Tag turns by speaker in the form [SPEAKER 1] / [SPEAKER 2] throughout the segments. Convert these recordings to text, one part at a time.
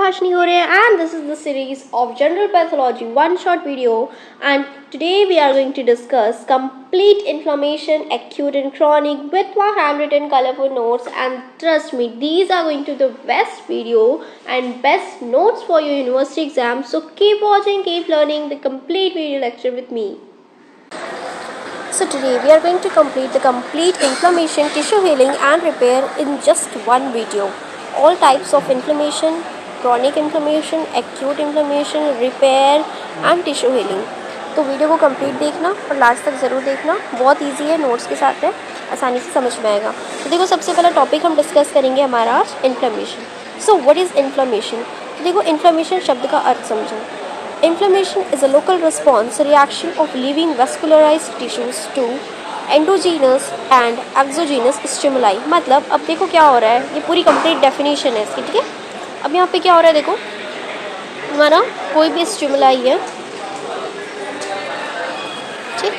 [SPEAKER 1] Suhashini Hore and this is the series of General Pathology one shot video, and today we are going to discuss complete inflammation acute and chronic with my handwritten colorful notes, and trust me, these are going to be the best video and best notes for your university exam. So keep watching, keep learning the complete video lecture with me. So today we are going to complete the complete inflammation, tissue healing and repair in just one video. All types of inflammation, chronic inflammation, acute inflammation, repair and tissue healing. तो video को complete देखना और last तक ज़रूर देखना, बहुत easy है, notes के साथ है, आसानी से समझ में आएगा। तो देखो, सबसे पहला टॉपिक हम डिस्कस करेंगे हमारा आज inflammation. So what is inflammation? तो देखो, इन्फ्लेमेशन शब्द का अर्थ समझो। Inflammation is a local response reaction of living vascularized tissues to endogenous and exogenous stimuli। मतलब अब देखो क्या हो रहा है, ये पूरी कंप्लीट डेफिनेशन है इसकी, ठीक है। अब यहाँ पे क्या हो रहा है, देखो हमारा कोई भी स्टिमुलाई है, ठीक,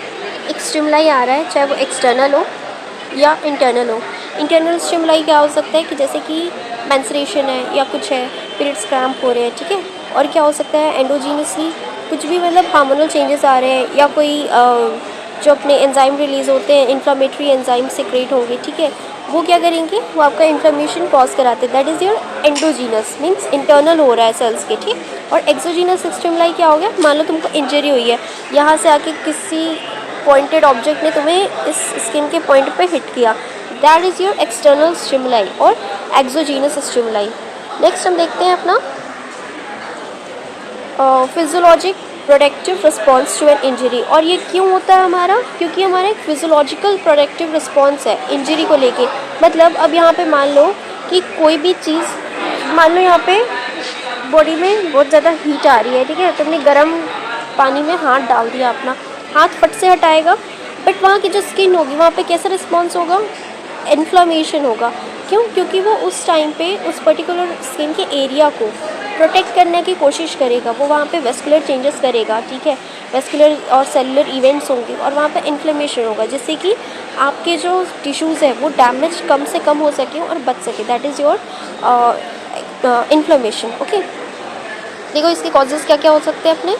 [SPEAKER 1] एक स्टिमुलाई आ रहा है, चाहे वो एक्सटर्नल हो या इंटरनल हो। इंटरनल स्टिमुलाई क्या हो सकता है कि जैसे कि मेंस्ट्रुएशन है या कुछ है, पीरियड्स क्रैम्प हो रहे हैं, ठीक है। और क्या हो सकता है एंडोजीनसली, कुछ भी मतलब हार्मोनल चेंजेस आ रहे हैं या कोई जो अपने एंजाइम रिलीज़ होते हैं, इन्फ्लामेटरी एंजाइम सिक्रेट होंगे, ठीक है, वो क्या करेंगे, वो आपका इन्फ्लामेशन कॉज कराते हैं। That is your endogenous, means internal हो रहा है सेल्स के, ठीक। और एक्सोजीनस स्टिमुलाई क्या हो गया, मान लो तुमको इंजरी हुई है, यहाँ से आके किसी पॉइंटेड ऑब्जेक्ट ने तुम्हें इस स्किन के पॉइंट पे हिट किया, that is your external stimuli और एक्सोजीनस स्टिमुलाई। नेक्स्ट हम देखते हैं अपना physiologic protective response to an injury. और ये क्यों होता है हमारा, क्योंकि हमारा एक फिजियोलॉजिकल प्रोटेक्टिव रिस्पॉन्स है इंजरी को लेके। मतलब अब यहाँ पे मान लो कि कोई भी चीज़, मान लो यहाँ पे बॉडी में बहुत ज़्यादा हीट आ रही है, ठीक है, तुमने गर्म पानी में हाथ डाल दिया, अपना हाथ फट से हटाएगा, बट वहाँ की जो स्किन होगी वहाँ पे कैसा रिस्पॉन्स होगा, इन्फ्लामेशन होगा। क्यों? क्योंकि वो उस टाइम पे उस पर्टिकुलर स्किन के एरिया को प्रोटेक्ट करने की कोशिश करेगा, वो वहाँ पे वेस्कुलर चेंजेस करेगा, ठीक है, वेस्कुलर और सेलुलर इवेंट्स होंगे और वहाँ पे इन्फ्लेमेशन होगा, जिससे कि आपके जो टिश्यूज़ है वो डैमेज कम से कम हो सके और बच सके। That is your inflammation, okay. देखो इसके कॉजेज़ क्या क्या हो सकते हैं अपने।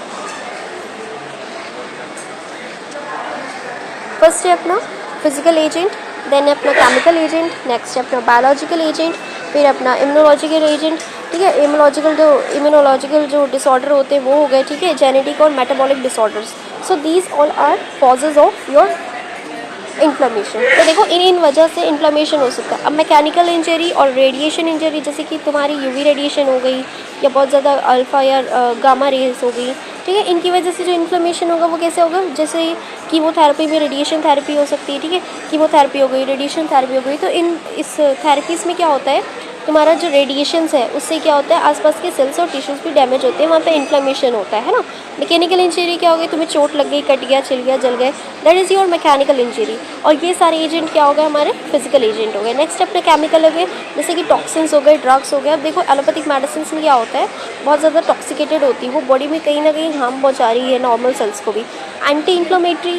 [SPEAKER 1] फर्स्ट है अपना फिजिकल एजेंट, देन अपना केमिकल एजेंट, नेक्स्ट है अपना बायोलॉजिकल एजेंट, फिर अपना इम्यूनोलॉजिकल एजेंट, ठीक है। इम्यूनोलॉजिकल जो डिसऑर्डर होते हैं वो हो गए, ठीक है, जेनेटिक और metabolic disorders. So these all are causes of your inflammation. तो देखो इन वजह से इन्फ्लेमेशन हो सकता है। अब मैकेनिकल इंजरी और रेडिएशन इंजरी, जैसे कि तुम्हारी यूवी रेडिएशन हो गई या बहुत ज़्यादा अल्फ़ा या गामा रेज हो गई, ठीक है, इनकी वजह से जो इन्फ्लेमेशन होगा वो कैसे होगा, जैसे कीमोथेरेपी में रेडिएशन थेरेपी हो सकती है, ठीक है, कीमोथेरेपी हो गई, रेडिएशन थेरेपी हो गई। तो इस थेरेपीज़ में क्या होता है, तुम्हारा जो रेडिएशंस है उससे क्या होता है, आसपास के सेल्स और टिश्यूज़ भी डैमेज होते हैं, वहाँ पे इन्फ्लेमेशन होता है ना। मैकेनिकल इंजरी क्या हो गई, तुम्हें चोट लग गई, कट गया, छिल गया, जल गए, that is your mechanical injury. और ये सारे एजेंट क्या हो गए, हमारे फिजिकल एजेंट हो गए। नेक्स्ट अपने केमिकल हो गए, जैसे कि टॉक्सिन्स हो गए, ड्रग्स हो गए। अब देखो एलोपैथिक मेडिसिन में क्या होता है, बहुत ज़्यादा टॉक्सिकेटेड होती है, वो बॉडी में कहीं ना कहीं हार्म पहुँचा रही है नॉर्मल सेल्स को भी। एंटी इन्फ्लेमेटरी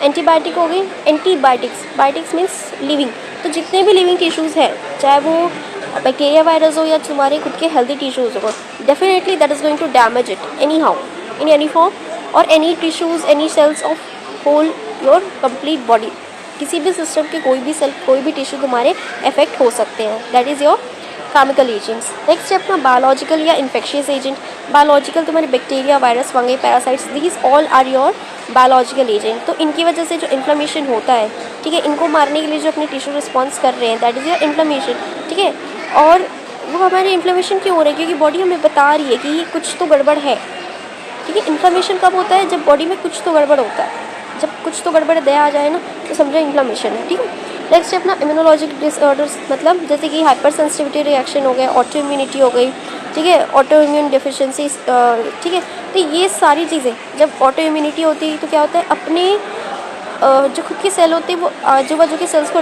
[SPEAKER 1] एंटीबायोटिक हो गई, बायोटिक्स मीन्स लिविंग, तो जितने भी लिविंग टिश्यूज़ हैं, चाहे वो बैक्टीरिया वायरस हो या तुम्हारे खुद के हेल्दी टिश्यूज़ हो, definitely that is going to damage it anyhow in any form, और any tissues, any cells of whole your complete body. किसी भी सिस्टम के कोई भी सेल, कोई भी टिश्यू तुम्हारे अफेक्ट हो सकते हैं। That is your chemical agents. Next है अपना बायोलॉजिकल या इन्फेक्शियस एजेंट। बायोलॉजिकल तुम्हारे bacteria, virus, fungi, parasites, these all are your biological agent. तो इनकी वजह से जो इन्फ्लेमेशन होता है, ठीक है, इनको मारने के लिए जो अपने टिश्यू रिस्पॉन्स कर रहे हैं, दैट इज़ योर इन्फ्लेमेशन, ठीक है। और वो हमारे इन्फ्लेमेशन क्यों हो रहा है, क्योंकि बॉडी हमें बता रही है कि कुछ तो गड़बड़ है, ठीक है। इन्फ्लेमेशन कब होता है, जब बॉडी में कुछ तो गड़बड़ होता है, जब कुछ तो गड़बड़ दया आ जाए ना, तो समझो इन्फ्लेमेशन है, ठीक है। नेक्स्ट है अपना इम्यूनोलॉजिक डिसऑर्डर्स, मतलब जैसे कि हाइपर सेंसिटिविटी रिएक्शन हो गए, ऑटो इम्यूनिटी हो गई, ठीक है, ऑटो इम्यून डिफिशिएंसी, ठीक है। तो ये सारी चीज़ें, जब ऑटो इम्यूनिटी होती है तो क्या होता है, अपने जो खुद के सेल होते हैं वो आजू बाजू के सेल्स को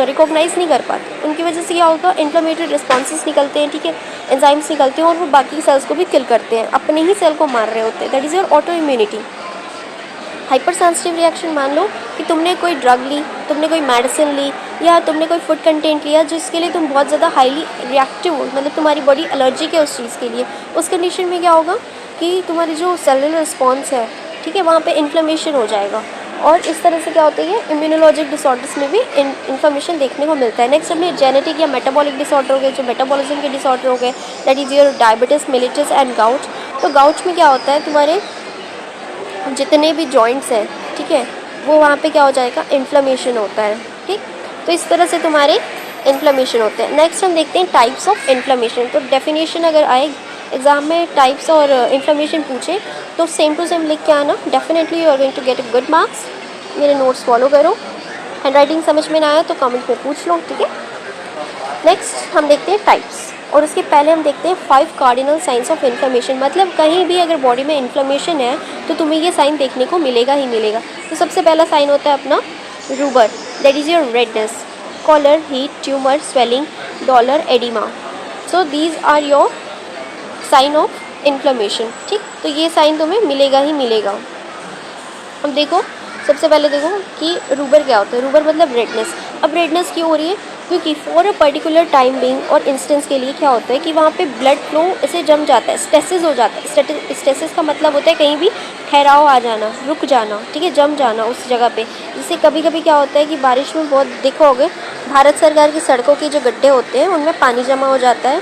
[SPEAKER 1] रिकॉग्नाइज नहीं कर पाते, उनकी वजह से क्या होगा, इन्फ्लेमेटरी रिस्पॉन्सेस निकलते हैं, ठीक है, एंजाइम्स निकलते हैं और वो बाकी सेल्स को भी किल करते हैं, अपने ही सेल को मार रहे होते हैं। That is your auto immunity. Hyper sensitive reaction मान लो कि तुमने कोई ड्रग ली, तुमने कोई मेडिसिन ली, या तुमने कोई फूड कंटेंट लिया जिसके लिए तुम बहुत ज़्यादा हाईली रिएक्टिव हो, मतलब तुम्हारी बॉडी एलर्जिक है उस चीज़ के लिए। उस कंडीशन में क्या होगा कि तुम्हारी जो सेलुलर रिस्पॉन्स है, ठीक है, वहाँ पे इन्फ्लेमेशन हो जाएगा। और इस तरह से क्या होता है, इम्यूनोलॉजिक डिसऑर्डर्स में भी इन्फॉर्मेशन देखने को मिलता है। नेक्स्ट अपने जेनेटिक या मेटाबॉलिक डिसऑर्डर हो गए, जो मेटाबॉलिज्म के डिसऑर्डर हो गए, that is your diabetes mellitus and gout. तो गाउट में क्या होता है, तुम्हारे जितने भी जॉइंट्स हैं, ठीक है, वो वहाँ पे क्या हो जाएगा, इन्फ्लेमेशन होता है। ठीक, तो इस तरह से तुम्हारे इन्फ्लेमेशन होते हैं। नेक्स्ट हम देखते हैं टाइप्स ऑफ इन्फ्लेमेशन। तो डेफिनेशन अगर आए एग्जाम में टाइप्स और इन्फ्लेमेशन पूछे तो सेम टू सेम लिख के आना, definitely you are going to get a good marks. मेरे नोट्स फॉलो करो, हैंड राइटिंग समझ में ना आया तो कमेंट में पूछ लो, ठीक है। नेक्स्ट हम देखते हैं टाइप्स, और उसके पहले हम देखते हैं 5 कार्डिनल साइंस ऑफ इन्फ्लेमेशन। मतलब कहीं भी अगर बॉडी में इन्फ्लेमेशन है तो तुम्हें ये साइन देखने को मिलेगा ही मिलेगा। तो सबसे पहला साइन होता है अपना rubor, that is your redness, calor, heat, tumour, swelling, dolor, oedema. So these are your sign of inflammation. ठीक, तो ये साइन तुम्हें मिलेगा ही मिलेगा। अब देखो, सबसे पहले देखो कि रूबर क्या होता है। रूबर मतलब रेडनेस। अब रेडनेस क्यों हो रही है, क्योंकि for a particular time being और इंस्टेंस के लिए क्या होता है कि वहाँ पे ब्लड फ्लो ऐसे जम जाता है, स्टेसिस हो जाता है। स्टेसिस का मतलब होता है कहीं भी ठहराव आ जाना, रुक जाना, ठीक है, जम जाना उस जगह पे। जैसे कभी कभी क्या होता है कि बारिश में बहुत देखोगे, भारत सरकार की सड़कों के जो गड्ढे होते हैं उनमें पानी जमा हो जाता है।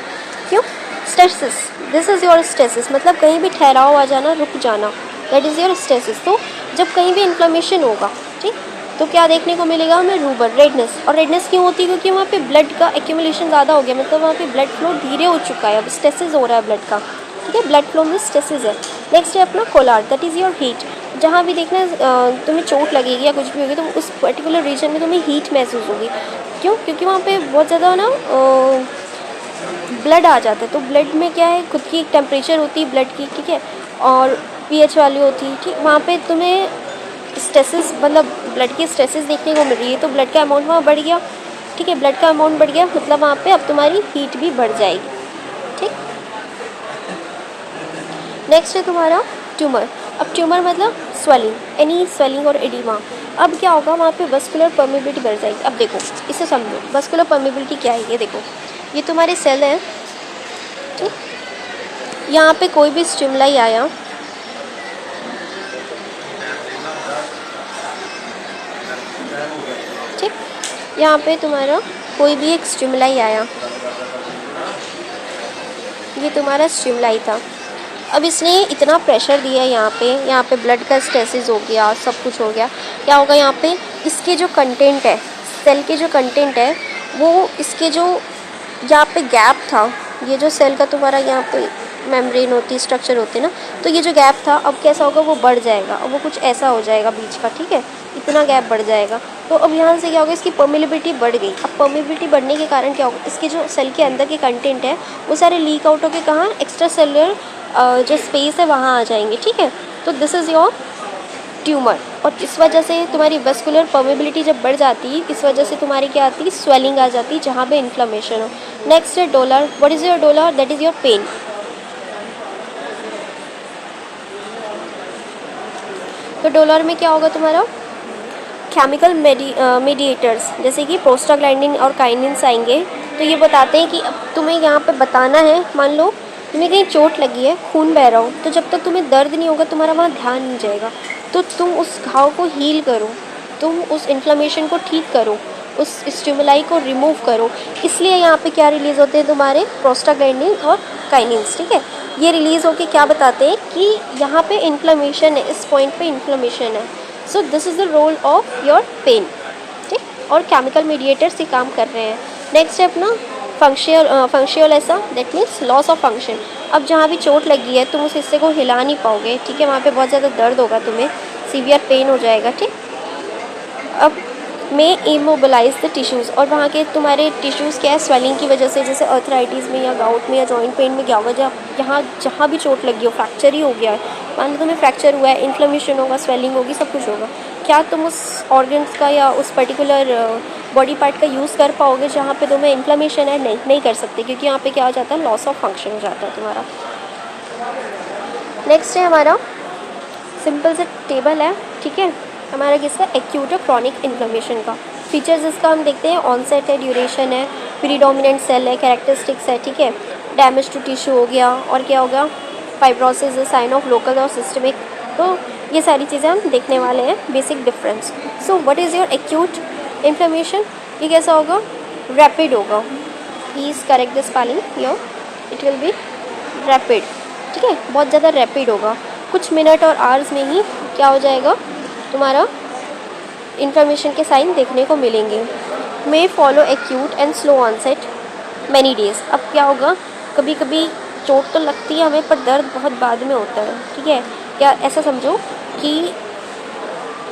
[SPEAKER 1] क्यों, stasis, this is your stasis, मतलब कहीं भी ठहराव आ जाना, रुक जाना, दैट इज़ योर स्टेसिस। तो जब कहीं भी इन्फ्लेमेशन होगा, ठीक, तो क्या देखने को मिलेगा हमें, रूबर, रेडनेस। और रेडनेस क्यों होती है, क्योंकि वहाँ पे ब्लड का एक्यूमुलेशन ज़्यादा हो गया, मतलब वहाँ पे ब्लड फ्लो धीरे हो चुका है, अब स्टेसिस हो रहा है ब्लड का, ठीक है, ब्लड फ्लो में स्टेसिस है। नेक्स्ट है अपना Kolar, that is your heat. जहाँ भी देखना तुम्हें चोट लगेगी या कुछ भी होगी तो उस पर्टिकुलर रीजन में तुम्हें हीट महसूस होगी। क्यों, क्योंकि वहाँ पे बहुत ज़्यादा ना ब्लड आ जाता है। तो ब्लड में क्या है, खुद की एक टेम्परेचर होती है ब्लड की, ठीक है, और पीएच वैल्यू होती है, ठीक, वहाँ पे तुम्हें स्ट्रेसेस, मतलब ब्लड की स्ट्रेसेस देखने को मिल रही है, तो ब्लड का अमाउंट वहाँ बढ़ गया, ठीक है, ब्लड का अमाउंट बढ़ गया, मतलब वहाँ पे अब तुम्हारी हीट भी बढ़ जाएगी। ठीक, नेक्स्ट है तुम्हारा ट्यूमर। अब ट्यूमर मतलब स्वेलिंग, एनी स्वेलिंग और एडिमा। अब क्या होगा, वहाँ पे वस्कुलर परमेबिलिटी बढ़ जाएगी। अब देखो, इसे समझो, वस्कुलर परमेबिलिटी क्या है, ये देखो, ये तुम्हारे सेल हैं, ठीक, यहाँ पे कोई भी स्टिमुलाई आया, ठीक, यहाँ पे तुम्हारा कोई भी एक स्टिमुलाई आया, ये तुम्हारा स्टिमुलाई था। अब इसने इतना प्रेशर दिया यहाँ पे ब्लड का स्ट्रेसिस हो गया, सब कुछ हो गया। क्या होगा, यहाँ पे इसके जो कंटेंट है, सेल के जो कंटेंट है, वो इसके जो यहाँ पे गैप था, ये जो सेल का तुम्हारा यहाँ पे मेम्ब्रेन होती है, स्ट्रक्चर होते हैं ना, तो ये जो गैप था अब कैसा होगा, वो बढ़ जाएगा, और वो कुछ ऐसा हो जाएगा बीच का, ठीक है, इतना गैप बढ़ जाएगा। तो अब यहाँ से क्या होगा, इसकी परमिलिबिलिटी बढ़ गई। अब परमिलिबिलिटी बढ़ने के कारण क्या होगा, इसके जो सेल के अंदर के कंटेंट है वो सारे लीक आउट होकर कहाँ, एक्स्ट्रा सेलुलर जो स्पेस है वहाँ आ जाएंगे, ठीक है। तो दिस इज़ योर ट्यूमर। और इस वजह से तुम्हारी वस्कुलर परमेबिलिटी जब बढ़ जाती है, इस वजह से तुम्हारी क्या आती है, स्वेलिंग आ जाती है जहाँ पे इन्फ्लेमेशन हो। नेक्स्ट है dolor. What is your dolor, that is your pain. तो डोलर में क्या होगा तुम्हारा, केमिकल मेडिएटर्स जैसे कि प्रोस्टाग्लैंडिन और काइनिन्स आएंगे। तो ये बताते हैं कि अब तुम्हें यहाँ पे बताना है, मान लो तुम्हें कहीं चोट लगी है, खून बह रहा हो, तो जब तक तुम्हें दर्द नहीं होगा तुम्हारा वहाँ ध्यान नहीं जाएगा। तो तुम उस घाव को हील करो, तुम उस इन्फ्लेमेशन को ठीक करो, उस स्टिमुलाई को रिमूव करो। इसलिए यहाँ पे क्या रिलीज़ होते हैं, तुम्हारे प्रोस्टाग्लैंडिन और काइनिन्स, ठीक है। ये रिलीज़ होके क्या बताते हैं कि यहाँ पे इन्फ्लेमेशन है, इस पॉइंट पे इन्फ्लेमेशन है। So this is the role of your pain, ठीक, और केमिकल मीडिएटर्स ये काम कर रहे हैं। नेक्स्ट है अपना फंक्शनल ऐसा, that means loss of function. अब जहाँ भी चोट लगी है तुम उस हिस्से को हिला नहीं पाओगे, ठीक है, वहाँ पे बहुत ज़्यादा दर्द होगा, तुम्हें सीवियर पेन हो जाएगा, ठीक। अब में इमोबिलाइज द टिश्यूज़, और वहाँ के तुम्हारे टिश्यूज़ क्या है, स्वेलिंग की वजह से, जैसे अर्थराइटिस में या गाउट में या जॉइंट पेन में क्या होगा, जब जहाँ भी चोट लगी हो, फ्रैक्चर ही हो गया है, मान लो तुम्हें फ्रैक्चर हुआ है, इन्फ्लेमेशन होगा, स्वेलिंग होगी, सब कुछ होगा। क्या तुम उस ऑर्गन्स का या उस पर्टिकुलर बॉडी पार्ट का यूज़ कर पाओगे जहाँ पे तुम्हें इन्फ्लेमेशन है, नहीं कर सकते, क्योंकि यहाँ पे क्या हो जाता है, लॉस ऑफ फंक्शन हो जाता है तुम्हारा। नेक्स्ट है हमारा सिंपल से टेबल है, ठीक है, हमारा किसका, एक्यूट और क्रॉनिक इन्फ्लेमेशन का। फीचर्स इसका हम देखते हैं, ऑनसेट है, ड्यूरेशन है, प्रीडोमिनेंट सेल है, कैरेक्टरिस्टिक्स है, ठीक है, डैमेज टू टिश्यू हो गया, और क्या होगा, फाइब्रोसिस है, साइन ऑफ लोकल और सिस्टमिक। तो ये सारी चीज़ें हम देखने वाले हैं, basic difference. So what is your acute inflammation, ये कैसा होगा, रैपिड होगा। Please correct the spelling your, it will be rapid, ठीक है, बहुत ज़्यादा रैपिड होगा, कुछ मिनट और आवर्स में ही क्या हो जाएगा, तुम्हारा इन्फ्लेमेशन के साइन देखने को मिलेंगे। May follow acute and slow onset many days. अब क्या होगा, कभी कभी चोट तो लगती है हमें, पर दर्द बहुत बाद में होता है, ठीक है। क्या ऐसा समझो कि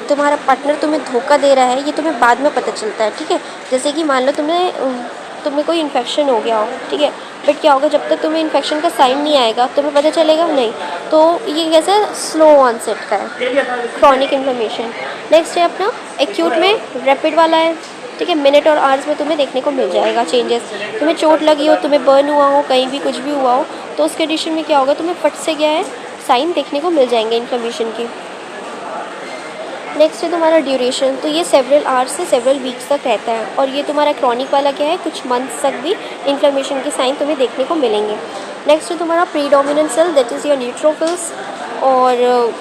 [SPEAKER 1] तुम्हारा पार्टनर तुम्हें धोखा दे रहा है, ये तुम्हें बाद में पता चलता है, ठीक है। जैसे कि मान लो तुम्हें कोई इन्फेक्शन हो गया हो, ठीक है, बट क्या होगा, जब तक तुम्हें इन्फेक्शन का साइन नहीं आएगा तुम्हें पता चलेगा नहीं। तो ये कैसा स्लो ऑनसेट का है, क्रॉनिक इन्फ्लेमेशन। नेक्स्ट है अपना एक्यूट में रैपिड वाला है, ठीक है, मिनट और आवर्स में तुम्हें देखने को मिल जाएगा चेंजेस। तुम्हें चोट लगी हो, तुम्हें बर्न हुआ हो, कहीं भी कुछ भी हुआ हो, तो उस कंडीशन में क्या होगा, तुम्हें फट से क्या है, साइन देखने को मिल जाएंगे इन्फ्लेमेशन की। नेक्स्ट है तुम्हारा ड्यूरेशन, तो ये सेवरल आवर्स से सेवरल वीक्स तक रहता है। और ये तुम्हारा क्रॉनिक वाला क्या है, कुछ मंथ्स तक भी इन्फ्लेमेशन के साइन तुम्हें देखने को मिलेंगे। नेक्स्ट है तुम्हारा predominant cell, that is your neutrophils. और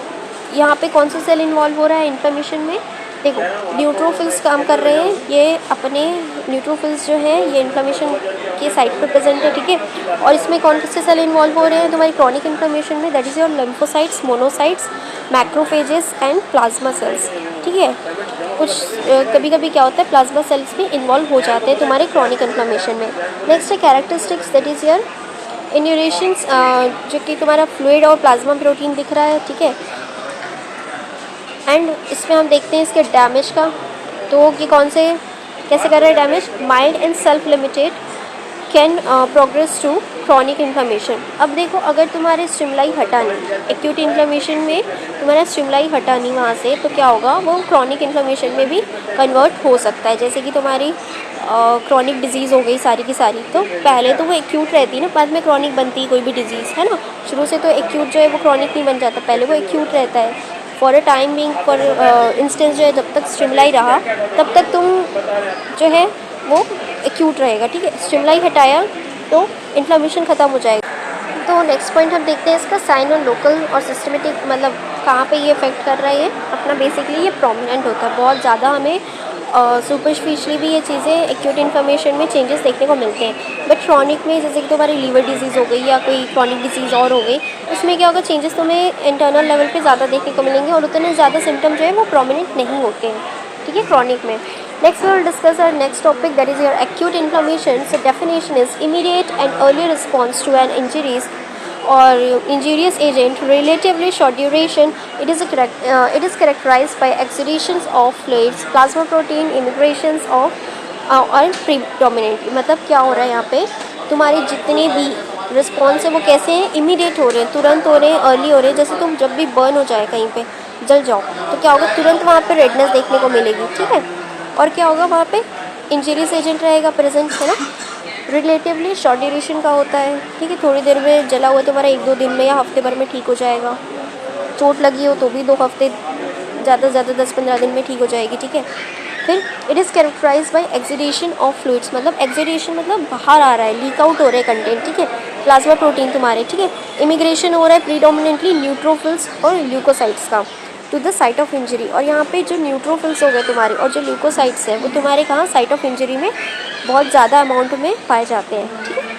[SPEAKER 1] यहाँ पे कौन सा सेल इन्वॉल्व हो रहा है इन्फ्लेमेशन में, देखो न्यूट्रोफिल्स काम कर रहे हैं, ये अपने न्यूट्रोफिल्स जो हैं ये इन्फ्लेमेशन के साइड पर प्रेजेंट है, ठीक है। और इसमें कौन से सेल इन्वॉल्व हो रहे हैं तुम्हारी क्रॉनिक इन्फ्लेमेशन में, that is your lymphocytes, monocytes, macrophages and plasma cells, ठीक है। कुछ कभी कभी क्या होता है, प्लाज्मा सेल्स भी इन्वॉल्व हो जाते हैं तुम्हारे क्रॉनिक इन्फ्लेमेशन में। नेक्स्ट है कैरेक्टरिस्टिक्स, दैट इज़ योर इन्यूरेशंस, जो कि तुम्हारा फ्लूइड और प्लाज्मा प्रोटीन दिख रहा है, ठीक है। एंड इसमें हम देखते हैं इसके डैमेज का, तो कि कौन से कैसे कर रहे हैं damage, mild and self limited can progress to chronic inflammation. अब देखो, अगर तुम्हारे स्टिमुलाई हटा नहीं, एक्यूट इन्फ्लेमेशन में तुम्हारा स्टिमुलाई हटा नहीं वहाँ से, तो क्या होगा, वो क्रॉनिक इन्फ्लेमेशन में भी कन्वर्ट हो सकता है। जैसे कि तुम्हारी क्रॉनिक डिजीज़ हो गई सारी की सारी, तो पहले तो वो एक्यूट रहती है ना, बाद में क्रॉनिक बनती है कोई भी डिजीज़, है ना। शुरू से तो एक्यूट जो है वो क्रॉनिक नहीं बन जाता, पहले वो एक्यूट रहता है for a time being. For instance जो है, जब तक स्टिमुलाई रहा तब तक तुम जो है वो एक्यूट रहेगा, ठीक है। स्टिमुलाई हटाया तो इन्फ्लेमेशन ख़त्म हो जाएगा। तो नेक्स्ट पॉइंट हम देखते हैं इसका साइन और लोकल और सिस्टमेटिक, मतलब कहाँ पे ये इफेक्ट कर रहा है। अपना बेसिकली ये प्रोमिनेंट होता है बहुत ज़्यादा, हमें सुपरफिशियली भी ये चीज़ें एक्यूट इन्फ्लेमेशन में चेंजेस देखने को मिलते हैं। बट क्रॉनिक में जैसे कि तुम्हारी लीवर डिजीज़ हो गई या कोई क्रॉनिक डिजीज़ और हो गई, उसमें क्या होगा, चेंजेस तुम्हें इंटरनल लेवल पे ज़्यादा देखने को मिलेंगे और उतने ज़्यादा सिम्टम जो है वो प्रोमिनेंट नहीं होते हैं, ठीक है, क्रॉनिक में। Next we will discuss our next topic, that is your acute inflammation. So definition is immediate and early response to an injuries or injurious agent, relatively short duration. It is characterized by exudations of fluids, plasma protein, immigrations of और predominantly, मतलब क्या हो रहा है यहाँ पे, तुम्हारे जितने भी रिस्पॉन्स है वो कैसे हैं, इमीडिएट हो रहे हैं, तुरंत हो रहे हैं, अर्ली हो रहे हैं। जैसे तुम जब भी बर्न हो जाए, कहीं पे जल जाओ, तो क्या होगा, तुरंत वहाँ पे रेडनेस देखने को मिलेगी, ठीक है। और क्या होगा, वहाँ पे इंजरियस एजेंट रहेगा प्रेजेंट, है ना। रिलेटिवली शॉर्ट ड्यूरेशन का होता है, ठीक है, थोड़ी देर में जला हुआ तुम्हारा 1-2 दिन में या हफ्ते भर में ठीक हो जाएगा। चोट लगी हो तो भी 2 हफ्ते, ज़्यादा से ज़्यादा 10-15 दिन में ठीक हो जाएगी, ठीक है। फिर it is characterised by exudation of fluids, मतलब एक्सुडेशन मतलब बाहर आ रहा है, लीक आउट हो रहा है कंटेंट, ठीक है, प्लाज्मा प्रोटीन तुम्हारे, ठीक है। इमिग्रेशन हो रहा है प्रीडोमिनेंटली न्यूट्रोफिल्स और ल्यूकोसाइट्स का to the site of injury. और यहाँ पे जो न्यूट्रोफिल्स हो गए तुम्हारे और जो ल्यूकोसाइट्स है वो तुम्हारे कहाँ, साइट ऑफ इंजरी में बहुत ज़्यादा अमाउंट में पाए जाते हैं, ठीक है।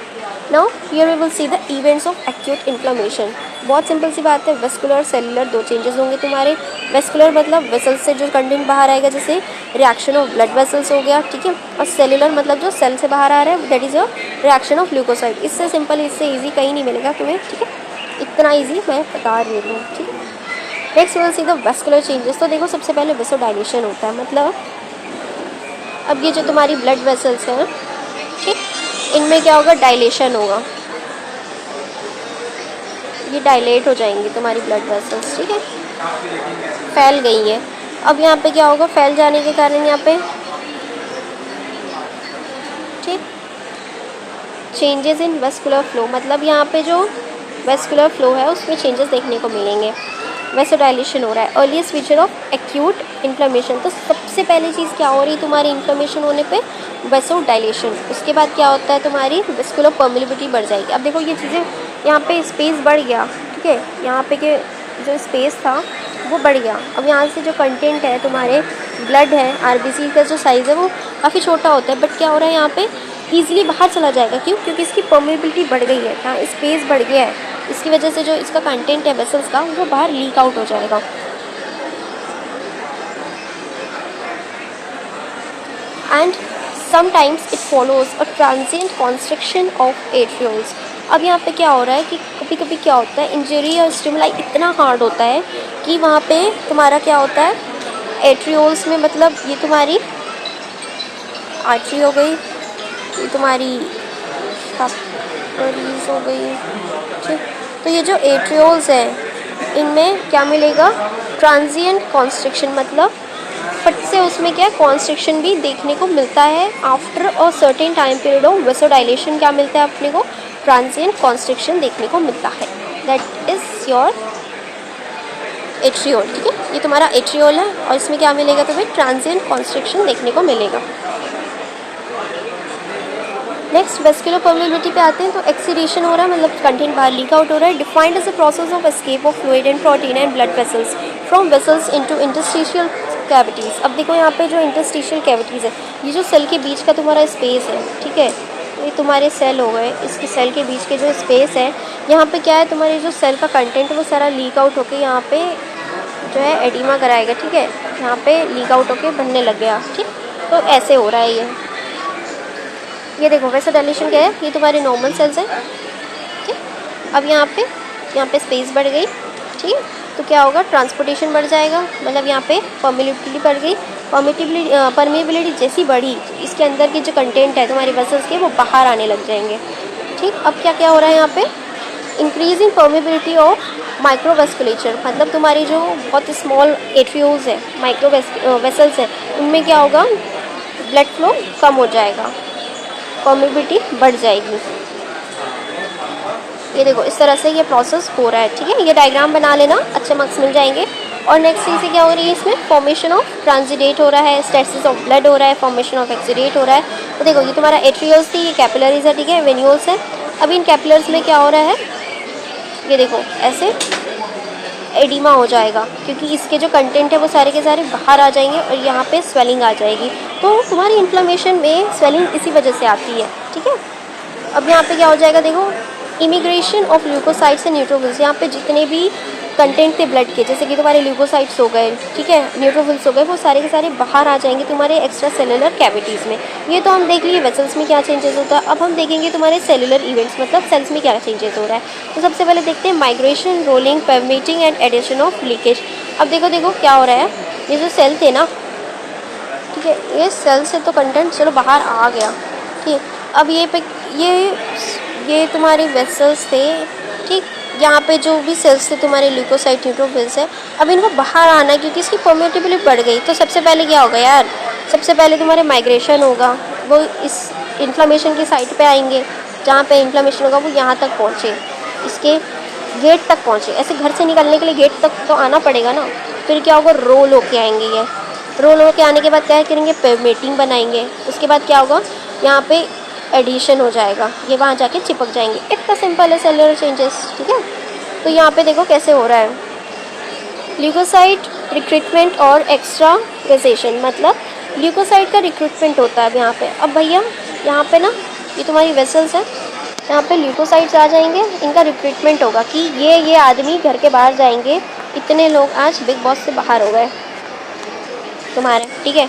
[SPEAKER 1] Now here we will see the events of acute inflammation. बहुत सिंपल सी बात है, वेस्कुलर सेलुलर 2 चेंजेस होंगे तुम्हारे। वेस्कुलर मतलब वेसल्स से जो कंटेंट बाहर आएगा, जैसे रिएक्शन ऑफ ब्लड वेसल्स हो गया, ठीक है। और सेलुलर मतलब जो सेल से बाहर आ रहा है, that is your reaction of leukocyte. इससे सिंपल, इससे ईजी कहीं नहीं मिलेगा तुम्हें, ठीक है, इतना ईजी मैं बता रही हूँ, ठीक है। Next will see the vascular changes. तो देखो, सबसे पहले वेसोडाइलेशन होता है, मतलब अब ये जो तुम्हारी ब्लड वेसल्स हैं, ठीक, इनमें क्या होगा, डायलेशन होगा, ये डायलेट हो जाएंगी तुम्हारी ब्लड वेसल्स, ठीक है, फैल गई है। अब यहाँ पे क्या होगा, फैल जाने के कारण यहाँ पे ठीक चेंजेस इन वेस्कुलर फ्लो, मतलब यहाँ पे जो वेस्कुलर फ्लो है उसमें चेंजेस देखने को मिलेंगे। वेसोडाइलेशन हो रहा है, earliest feature of acute inflammation. तो सबसे पहली चीज़ क्या हो रही है तुम्हारी इन्फ्लेमेशन होने पे, वेसोडाइलेशन। उसके बाद क्या होता है तुम्हारी वेस्कुलर परमिलिबिलिटी बढ़ जाएगी। अब देखो ये चीज़ें, यहाँ पे स्पेस बढ़ गया, ठीक है, यहाँ पे के जो स्पेस था वो बढ़ गया। अब यहाँ से जो कंटेंट है तुम्हारे ब्लड है, आरबीसी का जो साइज़ है वो काफ़ी छोटा होता है, बट क्या हो रहा है यहाँ पे ईजिली बाहर चला जाएगा। क्यों? क्योंकि इसकी परमेबिलिटी बढ़ गई है, यहाँ स्पेस बढ़ गया है, इसकी वजह से जो इसका कंटेंट है वेसल्स का वो बाहर लीक आउट हो जाएगा। And sometimes it follows a transient constriction of arterioles. अब यहाँ पे क्या हो रहा है कि कभी कभी क्या होता है, इंजरी और स्टिमुलाई इतना हार्ड होता है कि वहाँ पे तुम्हारा क्या होता है, एट्रियोल्स में, मतलब ये तुम्हारी आर्टरी हो गई, ये तुम्हारी कैपिलरीज हो गई, ठीक। तो ये जो एट्रियोल्स है इनमें क्या मिलेगा, ट्रांजिएंट कॉन्स्ट्रिक्शन, मतलब फट से उसमें क्या कॉन्स्ट्रिक्शन भी देखने को मिलता है। After a certain time period of vasodilation क्या मिलता है अपने को, ट्रांजिएंट कॉन्स्ट्रिक्शन देखने को मिलता है। दैट इज़ योर एट्रियोल, ठीक है, ये तुम्हारा एट्रियोल है और इसमें क्या मिलेगा तुम्हें, ट्रांजिएंट कॉन्स्ट्रिक्शन देखने को मिलेगा। नेक्स्ट वेस्कुलर परमेबिलिटी पे आते हैं। तो एक्सीडेशन हो रहा है, मतलब कंटेंट बाहर लीक आउट हो रहा है। Defined as a process of escape of fluid and protein and blood vessels from vessels into interstitial cavities. अब देखो यहाँ पे जो इंटरस्टिशियल कैविटीज़ है, ये जो सेल के बीच का तुम्हारा स्पेस है, ठीक है, ये तुम्हारे सेल हो गए, इसके सेल के बीच के जो स्पेस है, यहाँ पे क्या है, तुम्हारे जो सेल का कंटेंट है वो सारा लीक आउट होके यहाँ पे जो है एडिमा कराएगा, ठीक है, यहाँ पे लीक आउट होके बनने लग गया, ठीक। तो ऐसे हो रहा है ये देखो वेसोडाइलेशन क्या है, ये तुम्हारे नॉर्मल सेल्स हैं, ठीक। अब यहाँ पे स्पेस बढ़ गई, ठीक है, तो क्या होगा, ट्रांसपोर्टेशन बढ़ जाएगा, मतलब यहाँ पे परमिलिबिलिटी बढ़ गई। परमेबिलिटी जैसी बढ़ी, इसके अंदर के जो कंटेंट है तुम्हारे वेसल्स के वो बाहर आने लग जाएंगे, ठीक। अब क्या क्या हो रहा है यहाँ पे, इंक्रीजिंग परमेबिलिटी ऑफ माइक्रोवेस्कुलेचर, मतलब तुम्हारी जो बहुत स्मॉल एट्रियोल्स है, माइक्रो वेसल्स है, उनमें क्या होगा, ब्लड फ्लो कम हो जाएगा, परमेबिलिटी बढ़ जाएगी। ये देखो इस तरह से ये प्रोसेस हो रहा है, ठीक है, ये डायग्राम बना लेना, अच्छे मार्क्स मिल जाएंगे। और नेक्स्ट चीज़ क्या हो रही है, इसमें फॉर्मेशन ऑफ ट्रांजिडेट हो रहा है, स्टेसिस ऑफ ब्लड हो रहा है, फॉर्मेशन ऑफ एक्सीडेट हो रहा है। तो देखो ये तुम्हारा एट्रियोल्स थी, ये कैपिलरीज है, ठीक है, वेन्यूल्स है। अब इन कैपिलर्स में क्या हो रहा है, ये देखो ऐसे एडिमा हो जाएगा, क्योंकि इसके जो कंटेंट है वो सारे के सारे बाहर आ जाएंगे और यहाँ पे स्वेलिंग आ जाएगी। तो तुम्हारी इन्फ्लेमेशन में स्वेलिंग इसी वजह से आती है, ठीक है। अब यहाँ पे क्या हो जाएगा, देखो immigration of leukocytes and neutrophils, यहाँ पे जितने भी कंटेंट थे ब्लड के, जैसे कि तुम्हारे ल्यूकोसाइट्स हो गए, ठीक है, न्यूट्रोफिल्स हो गए, वो सारे के सारे बाहर आ जाएंगे तुम्हारे एक्स्ट्रा सेलुलर कैविटीज़ में। ये तो हम देख लिए वेसल्स में क्या चेंजेस होता है। अब हम देखेंगे तुम्हारे सेलुलर इवेंट्स, मतलब सेल्स में क्या चेंजेस हो रहा है। तो सबसे पहले देखते हैं migration, rolling, pavementing and adhesion of leakage. अब देखो क्या हो रहा है, ये जो सेल थे ना, ठीक है, ये सेल से तो कंटेंट चलो बाहर आ गया, ठीक। अब ये तुम्हारे वेसल्स थे, ठीक, यहाँ पे जो भी सेल्स थे तुम्हारे ल्यूकोसाइट न्यूट्रोफिल्स है, अब इनको बाहर आना है क्योंकि इसकी परमेबिलिटी बढ़ गई। तो सबसे पहले क्या होगा यार, सबसे पहले तुम्हारे माइग्रेशन होगा, वो इस इन्फ्लेमेशन की साइट पे आएंगे, जहाँ पे इन्फ्लेमेशन होगा वो यहाँ तक पहुँचे, इसके गेट तक पहुँचे। ऐसे घर से निकलने के लिए गेट तक तो आना पड़ेगा ना। फिर क्या होगा, रोल होके आएंगे, ये रोल होके आने के बाद क्या करेंगे, परमेटिंग बनाएंगे। उसके बाद क्या होगा, यहाँ पे एडिशन हो जाएगा, ये वहाँ जाके चिपक जाएंगे। इतना सिंपल है सेलुलर चेंजेस, ठीक है। तो यहाँ पे देखो कैसे हो रहा है, ल्यूकोसाइट रिक्रूटमेंट और एक्स्ट्रावाइजेशन, मतलब ल्यूकोसाइट का रिक्रूटमेंट होता है अब यहाँ पे। अब भैया यहाँ पे ना ये तुम्हारी वेसल्स हैं, यहाँ पे ल्यूकोसाइट्स आ जाएंगे, इनका रिक्रूटमेंट होगा कि ये आदमी घर के बाहर जाएंगे, इतने लोग आज बिग बॉस से बाहर हो गए तुम्हारे, ठीक है।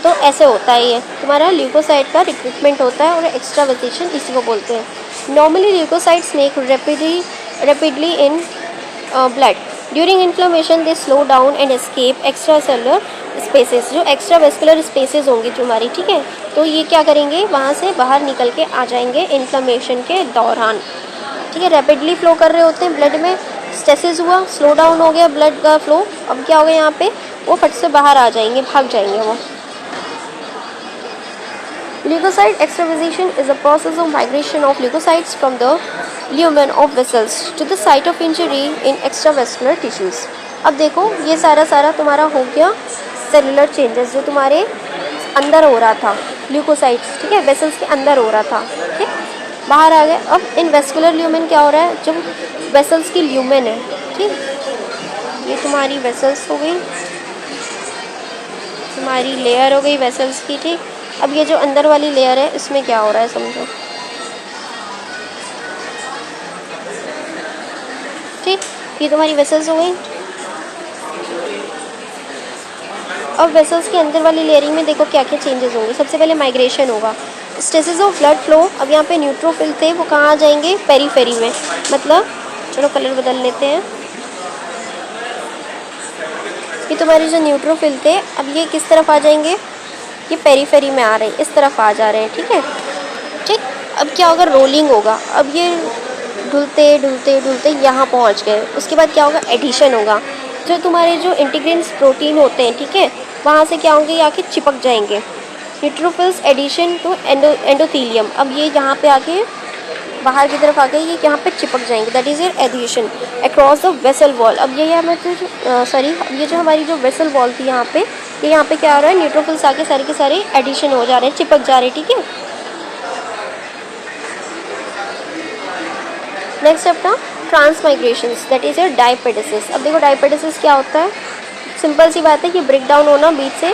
[SPEAKER 1] तो ऐसे होता है, ये तुम्हारा ल्यूकोसाइट का रिक्रूटमेंट होता है और एक्स्ट्रावाइजेशन इसी को बोलते हैं। Normally leukocytes make rapidly in blood during inflammation, they slow down and escape extra cellular spaces, जो एक्स्ट्रा वेस्कुलर स्पेसेस होंगी तुम्हारी, ठीक है, तो ये क्या करेंगे, वहाँ से बाहर निकल के आ जाएंगे इन्फ्लेमेशन के दौरान, ठीक है। रैपिडली फ्लो कर रहे होते हैं ब्लड में, स्टेसिस हुआ, स्लो डाउन हो गया ब्लड का फ्लो। अब क्या होगा, यहाँ पे वो फट से बाहर आ जाएंगे, भाग जाएंगे वो। Leukocyte extravasation is a process of migration of leukocytes from the lumen of vessels to the site of injury in extravascular tissues. अब देखो ये सारा तुम्हारा हो गया सेलुलर चेंजेस जो तुम्हारे अंदर हो रहा था, ल्यूकोसाइट्स, ठीक है, वेसल्स के अंदर हो रहा था, ठीक, बाहर आ गए। अब इन वेस्कुलर ल्यूमेन क्या हो रहा है, जब वेसल्स की ल्यूमेन है, ठीक, ये तुम्हारी वेसल्स हो गई, तुम्हारी लेयर हो गई वेसल्स की, ठीक। अब ये जो अंदर वाली लेयर है इसमें क्या हो रहा है समझो, ठीक, ये तुम्हारी वेसल्स हो गई। अब वेसल्स के अंदर वाली लेयरिंग में देखो क्या क्या चेंजेस होंगे। सबसे पहले माइग्रेशन होगा, स्टेसिस ऑफ ब्लड फ्लो। अब यहाँ पे न्यूट्रोफिल थे वो कहाँ आ जाएंगे, पेरीफेरी में, मतलब चलो कलर बदल लेते हैं। ये तुम्हारे जो न्यूट्रोफिल थे अब ये किस तरफ आ जाएंगे, ये पेरीफेरी में आ रहे हैं, इस तरफ आ जा रहे हैं, ठीक है, ठीक। अब क्या होगा, रोलिंग होगा। अब ये ढुलते ढुलते ढुलते यहाँ पहुँच गए। उसके बाद क्या होगा, एडिशन होगा। जो तुम्हारे जो इंटीग्रेंस प्रोटीन होते हैं, ठीक है, वहाँ से क्या होंगे, ये आके चिपक जाएंगे। Neutrophils adhesion to endothelium. अब ये यहाँ पे आके बाहर की तरफ आके ये यहाँ पे चिपक जाएंगे, that is your adhesion across the vessel wall. अब ये हमारे सॉरी ये जो हमारी जो वेसल वॉल थी यहाँ पे, ये यहाँ पे क्या हो रहा है, न्यूट्रोफिल्स आके सारे के सारे एडिशन हो जा रहे हैं, चिपक जा रहे हैं, ठीक है। नेक्स्ट अपना ट्रांसमाइग्रेशंस, दैट इज़ योर डायपेडिसिस। अब देखो डायपेडिसिस क्या होता है, सिंपल सी बात है कि ब्रेक डाउन होना बीच से,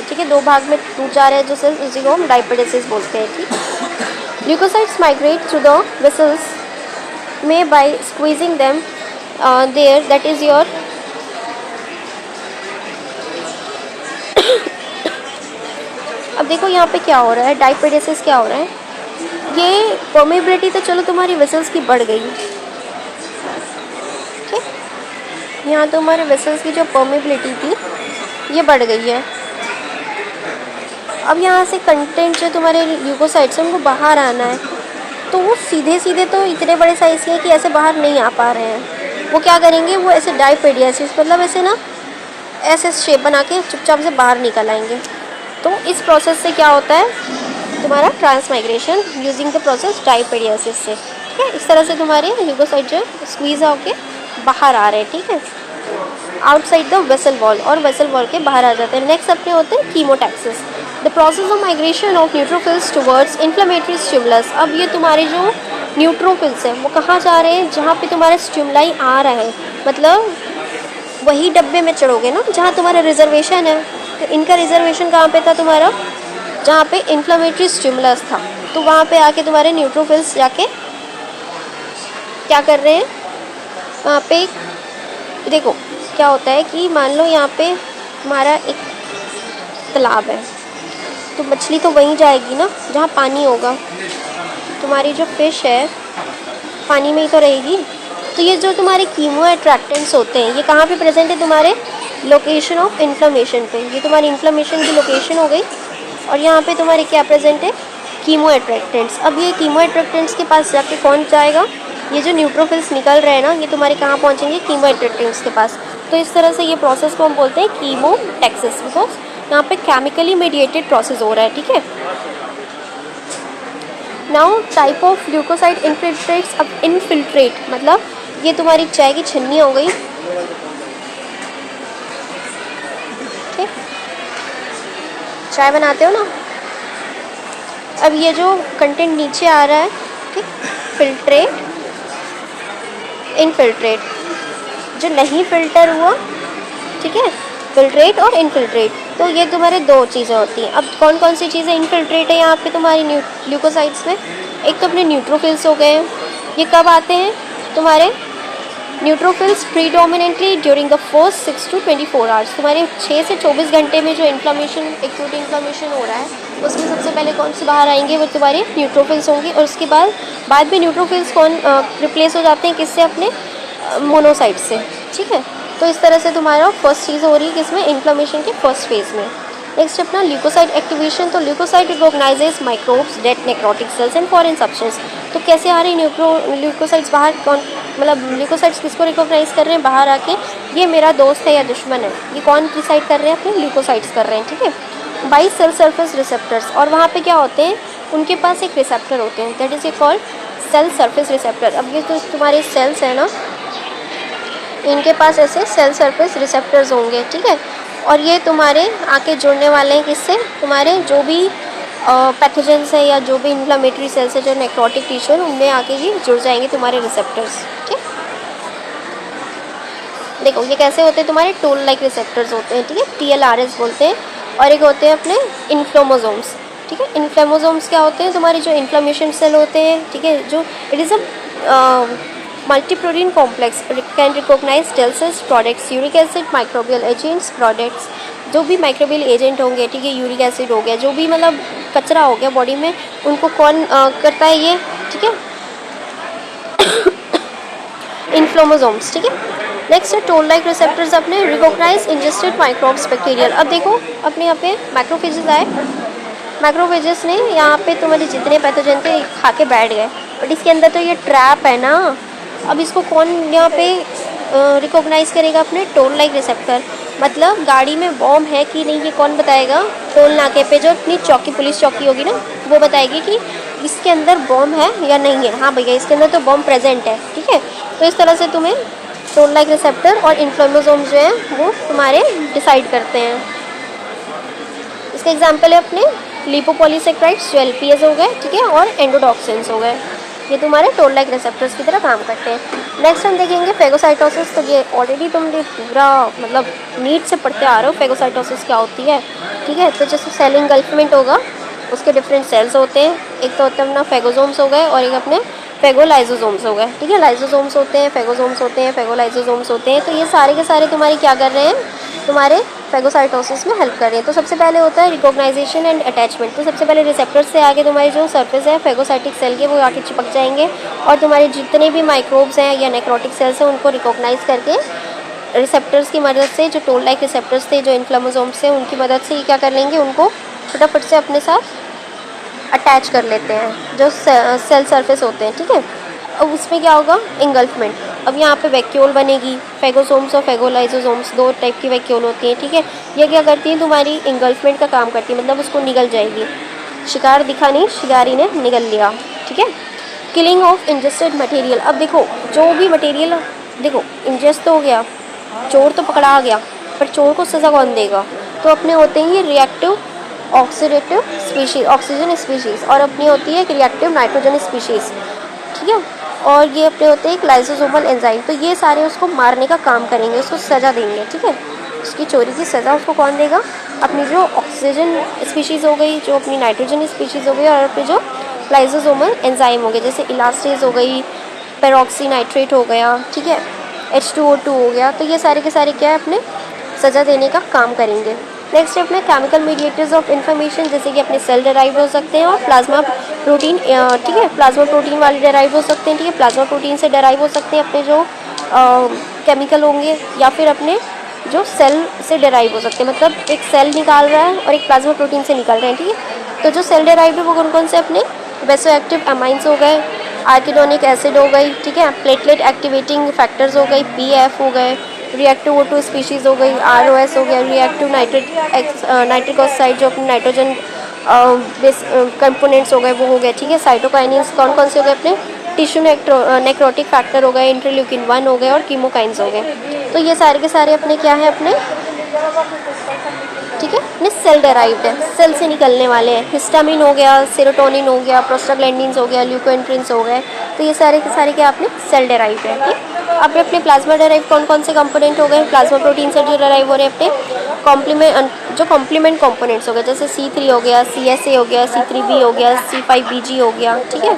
[SPEAKER 1] ठीक है, दो भाग में टूट जा रहे हैं जो सेल्स, उसी को हम डायपेडिसिस बोलते हैं, ठीक। Leukocytes migrate through the vessels में by squeezing them there, that is your अब देखो यहाँ पे क्या हो रहा है, डायपेडिसिस क्या हो रहा है, ये परमेबिलिटी तो चलो तुम्हारी वेसल्स की बढ़ गई, ठीक, यहाँ तो हमारे वेसल्स की जो परमेबिलिटी थी ये बढ़ गई है। अब यहाँ से कंटेंट जो तुम्हारे ल्यूकोसाइट्स हैं उनको बाहर आना है, तो वो सीधे सीधे तो इतने बड़े साइज़ के हैं कि ऐसे बाहर नहीं आ पा रहे हैं। वो क्या करेंगे, वो ऐसे डायपेडियासिस मतलब ऐसे ना ऐसे शेप बना के चुपचाप से बाहर निकल आएंगे। तो इस प्रोसेस से क्या होता है, तुम्हारा ट्रांसमाइग्रेशन यूजिंग द प्रोसेस डायपेडियासिस से, ठीक है। इस तरह से तुम्हारे ल्यूकोसाइट जो स्क्वीज होके बाहर आ रहे हैं, ठीक है, आउटसाइड द वेसल वॉल, और वेसल वॉल के बाहर आ जाते हैं। नेक्स्ट अपने होते हैं chemotaxis, the process of migration of neutrophils towards inflammatory stimulus. अब ये तुम्हारे जो न्यूट्रोफिल्स हैं वो कहाँ जा रहे हैं, जहाँ पे तुम्हारे स्टिमुलाई आ रहा है, मतलब वही डब्बे में चढ़ोगे ना जहाँ तुम्हारा रिजर्वेशन है। तो इनका रिजर्वेशन कहाँ पे था तुम्हारा, जहाँ पे इन्फ्लेमेटरी स्टिमुलस था, तो वहाँ पे आके तुम्हारे न्यूट्रोफिल्स जाके क्या कर रहे हैं, वहाँ पे देखो क्या होता है कि मान लो यहाँ पे हमारा एक तालाब है, तो मछली तो वहीं जाएगी ना जहाँ पानी होगा, तुम्हारी जो फिश है पानी में ही तो रहेगी। तो ये जो तुम्हारे कीमो अट्रैक्टेंट्स होते हैं ये कहाँ पे प्रेजेंट है, तुम्हारे लोकेशन ऑफ इन्फ्लेमेशन पे। ये तुम्हारी इन्फ्लेमेशन की लोकेशन हो गई, और यहाँ पे तुम्हारे क्या प्रेजेंट है, कीमो अट्रैक्टेंट्स। अब ये कीमो अट्रैक्टेंट्स के पास जाके कौन जाएगा, ये जो न्यूट्रोफिल्स निकल रहे हैं ना, ये तुम्हारे कहाँ पहुँचेंगे, कीमो अट्रैक्टेंट्स के पास। तो इस तरह से ये प्रोसेस को हम बोलते हैं कीमोटैक्सिस, बिकॉज यहाँ पे केमिकली मेडिएटेड प्रोसेस हो रहा है, ठीक है। Now type of leukocyte infiltrates. अब इनफिल्ट्रेट मतलब ये तुम्हारी चाय की छन्नी हो गई, ठीक, चाय बनाते हो ना, अब ये जो कंटेंट नीचे आ रहा है, ठीक, फिल्ट्रेट, इनफिल्ट्रेट, जो नहीं फिल्टर हुआ, ठीक है, फिल्ट्रेट और इनफिल्ट्रेट। तो ये तुम्हारे दो चीज़ें होती हैं। अब कौन कौन सी चीज़ें इनफिल्ट्रेट है यहाँ पे तुम्हारी ल्यूकोसाइट्स में, एक तो अपने न्यूट्रोफिल्स हो गए, ये कब आते हैं तुम्हारे neutrophils predominantly during the first 6 to 24 hours. तुम्हारे 6 से 24 घंटे में जो इन्फ्लेमेशन, एक्यूट इन्फ्लेमेशन हो रहा है, उसमें सबसे पहले कौन से बाहर आएंगे, वो तुम्हारे न्यूट्रोफिल्स होंगे, और उसके बाद में न्यूट्रोफिल्स कौन रिप्लेस हो जाते हैं, किससे, अपने मोनोसाइट से, ठीक है। तो इस तरह से तुम्हारा फर्स्ट चीज़ हो रही है किसमें, इन्फ्लेमेशन के फर्स्ट फेज में। नेक्स्ट अपना ल्यूकोसाइट एक्टिवेशन। तो leukocyte recognises microbes, dead necrotic cells and foreign substance. तो कैसे आ रही ल्यूकोसाइट्स बाहर, कौन मतलब ल्यूकोसाइट्स किसको रिकॉग्नाइज कर रहे हैं, बाहर आके ये मेरा दोस्त है या दुश्मन है, ये कौन डिसाइड कर रहे हैं, अपने ल्यूकोसाइट्स कर रहे हैं, ठीक है। बाई सेल सरफेस रिसेप्टर्स, और वहाँ पे क्या होते हैं, उनके पास एक रिसेप्टर होते हैं, that is a called cell surface receptor. अब ये तो तुम्हारे सेल्स है ना, इनके पास ऐसे सेल सरफेस रिसेप्टर्स होंगे, ठीक है। और ये तुम्हारे आके जुड़ने वाले हैं किससे, तुम्हारे जो भी पैथोजेंस है या जो भी इन्फ्लामेटरी सेल्स है जो नेक्रोटिक टिश्यू है उनमें आके ये जुड़ जाएंगे तुम्हारे रिसेप्टर्स, ठीक। देखो ये कैसे होते हैं, तुम्हारे टोल लाइक रिसेप्टर्स होते हैं, ठीक है, TLRS बोलते हैं। और एक होते हैं अपने इन्फ्लोमोसोम्स, ठीक है। इन्फ्लोमोसोम्स क्या होते हैं, तुम्हारे जो इन्फ्लामेशन सेल होते हैं, ठीक है, जो it is a multiprotein complex can recognise cell cells products, uric acid, microbial agents, products, जो भी माइक्रोबियल एजेंट होंगे, ठीक है, यूरिक एसिड हो गया, जो भी मतलब कचरा हो गया बॉडी में, उनको कौन करता है ये, ठीक है, इन्फ्लोमोसोम्स, ठीक है। नेक्स्ट है टोल लाइक रिसेप्टर्स अपने रिकॉग्नाइज इंजेस्टेड माइक्रोब्स बैक्टीरियल। अब देखो अपने यहाँ पे मैक्रोफेजेस आए, मैक्रोफेजेस ने यहाँ पे तुम्हारे जितने पैथोजन थे खा के बैठ गए, बट इसके अंदर तो ये ट्रैप है ना। अब इसको कौन यहाँ पे रिकॉग्नाइज करेगा, अपने टोल लाइक रिसेप्टर। मतलब गाड़ी में बॉम्ब है कि नहीं ये कौन बताएगा, टोल नाके पे जो अपनी चौकी, पुलिस चौकी होगी ना, वो बताएगी कि इसके अंदर बॉम्ब है या नहीं है। हाँ भैया इसके अंदर तो बॉम्ब प्रेजेंट है, ठीक है। तो इस तरह से तुम्हें टोल लाइक रिसेप्टर और इन्फ्लोमोसोम्स जो हैं वो तुम्हारे डिसाइड करते हैं। इसका एग्जांपल है अपने लिपोपॉलीसेक्राइड्स जो LPS हो गए, ठीक है, और एंडोटॉक्सिन्स हो गए, ये तुम्हारे टोल लाइक रिसेप्टर्स की तरह काम करते हैं। नेक्स्ट हम देखेंगे फेगोसाइटोसिस। तो ये ऑलरेडी तुमने पूरा मतलब नीट से पढ़ते आ रहे हो फेगोसाइटोसिस क्या होती है, ठीक है। तो जैसे सेल इंगल्फमेंट होगा, उसके डिफरेंट सेल्स होते हैं, एक तो होते हैं अपना फेगोसोम्स हो गए और एक अपने फेगोलाइजोसोम्स हो गए, ठीक है। लाइजोसोम्स होते हैं, फेगोसोम्स होते हैं, फेगोलाइजोसोम्स होते हैं। तो ये सारे के सारे तुम्हारे क्या कर रहे हैं, तुम्हारे फेगोसाइटोसिस में हेल्प कर रहे हैं। तो सबसे पहले होता है रिकॉग्नाइजेशन एंड अटैचमेंट। तो सबसे पहले रिसेप्टर से आगे तुम्हारी जो सरफेस है फेगोसाइटिक सेल के वो आके चिपक जाएंगे और तुम्हारे जितने भी माइक्रोब्स हैं या नेक्रोटिक सेल्स हैं उनको रिकॉग्नाइज करके रिसेप्टर्स की मदद से, जो टोल लाइक रिसेप्टर्स थे जो इन्फ्लोमोसोम्स थे उनकी मदद से ये क्या कर लेंगे, उनको फटाफट से अपने साथ अटैच कर लेते हैं जो सेल सरफेस होते हैं, ठीक है। अब उसमें क्या होगा, इंगल्फमेंट। अब यहाँ पे वैक्यूल बनेगी, फेगोसोम्स और फेगोलाइजोसोम्स दो टाइप की वैक्यूल होती हैं, ठीक है। ये क्या करती हैं, तुम्हारी इंगल्फमेंट का काम करती है, मतलब उसको निगल जाएगी। शिकार दिखा नहीं, शिकारी ने निगल लिया, ठीक है। Killing of ingested material. अब देखो जो भी मटेरियल, देखो इंजेस्ट तो हो गया, चोर तो पकड़ा आ गया, पर चोर को सज़ा कौन देगा, तो अपने होते हैं ये reactive oxidative species, oxygen species, और अपनी होती है एक रिएक्टिव नाइट्रोजन स्पीशीज़, ठीक है। और ये अपने होते हैं एक लाइसोसोमल एंजाइम। तो ये सारे उसको मारने का काम करेंगे, उसको सज़ा देंगे, ठीक है। उसकी चोरी की सज़ा उसको कौन देगा, अपनी जो ऑक्सीजन स्पीशीज़ हो गई, जो अपनी नाइट्रोजन स्पीशीज़ हो गई, और अपने जो लाइसोसोमल एंजाइम हो गए, जैसे इलास्टेज हो गई, पेरोक्सीनाइट्रेट हो गया, ठीक है, H2O2 हो गया। तो ये सारे के सारे क्या है, अपने सज़ा देने का काम करेंगे। नेक्स्ट है अपने केमिकल मीडिएटर्स ऑफ इन्फॉर्मेशन, जैसे कि अपने सेल डेराइव हो सकते हैं और प्लाज्मा प्रोटीन, ठीक है, प्लाज्मा प्रोटीन वाले डेराइव हो सकते हैं, ठीक है। प्लाज्मा प्रोटीन से डेराइव हो सकते हैं अपने जो केमिकल होंगे, या फिर अपने जो सेल से डेराइव हो सकते हैं, मतलब एक सेल निकाल रहा है और एक प्लाज्मा प्रोटीन से निकल रहे हैं, ठीक है। तो जो सेल डेराइव है वो कौन कौन से, अपने बेसोएक्टिव अमाइंस हो गए, आर्किडोनिक एसिड हो गई, ठीक है, प्लेटलेट एक्टिवेटिंग फैक्टर्स हो गई, PF हो गए, रिएक्टिव O2 स्पीशीज़ हो गई, ROS हो गया, रिएक्टिव नाइट्रिक ऑक्साइड जो अपने नाइट्रोजन कंपोनेंट्स हो गए वो हो गए, ठीक है। साइटोकाइनिन्स कौन कौन से हो गए, अपने टिश्यू नेक्रोटिक फैक्टर हो गए, इंटरल्यूकिन 1 हो गए और कीमोकाइंस हो गए। तो ये सारे के सारे अपने क्या है, अपने, ठीक है, अपने सेल डेराइव्ड है, सेल से निकलने वाले हैं। हिस्टामिन हो गया, सेरोटोनिन हो गया, प्रोस्टाग्लैंडिन्स हो गया, ल्यूकोएंट्रिन्स हो गए। तो ये सारे के सारे क्या अपने सेल डेराइव्ड है, ठीक। अब अपने प्लाज्मा डेराइव कौन कौन से कंपोनेंट हो गए, प्लाज्मा प्रोटीन से जो डेराइव हो रहे हैं अपने कॉम्प्लीमेंट कंपोनेंट्स हो गए, जैसे C3 हो गया, CSA हो गया, C3B हो गया, C5BG हो गया, ठीक है।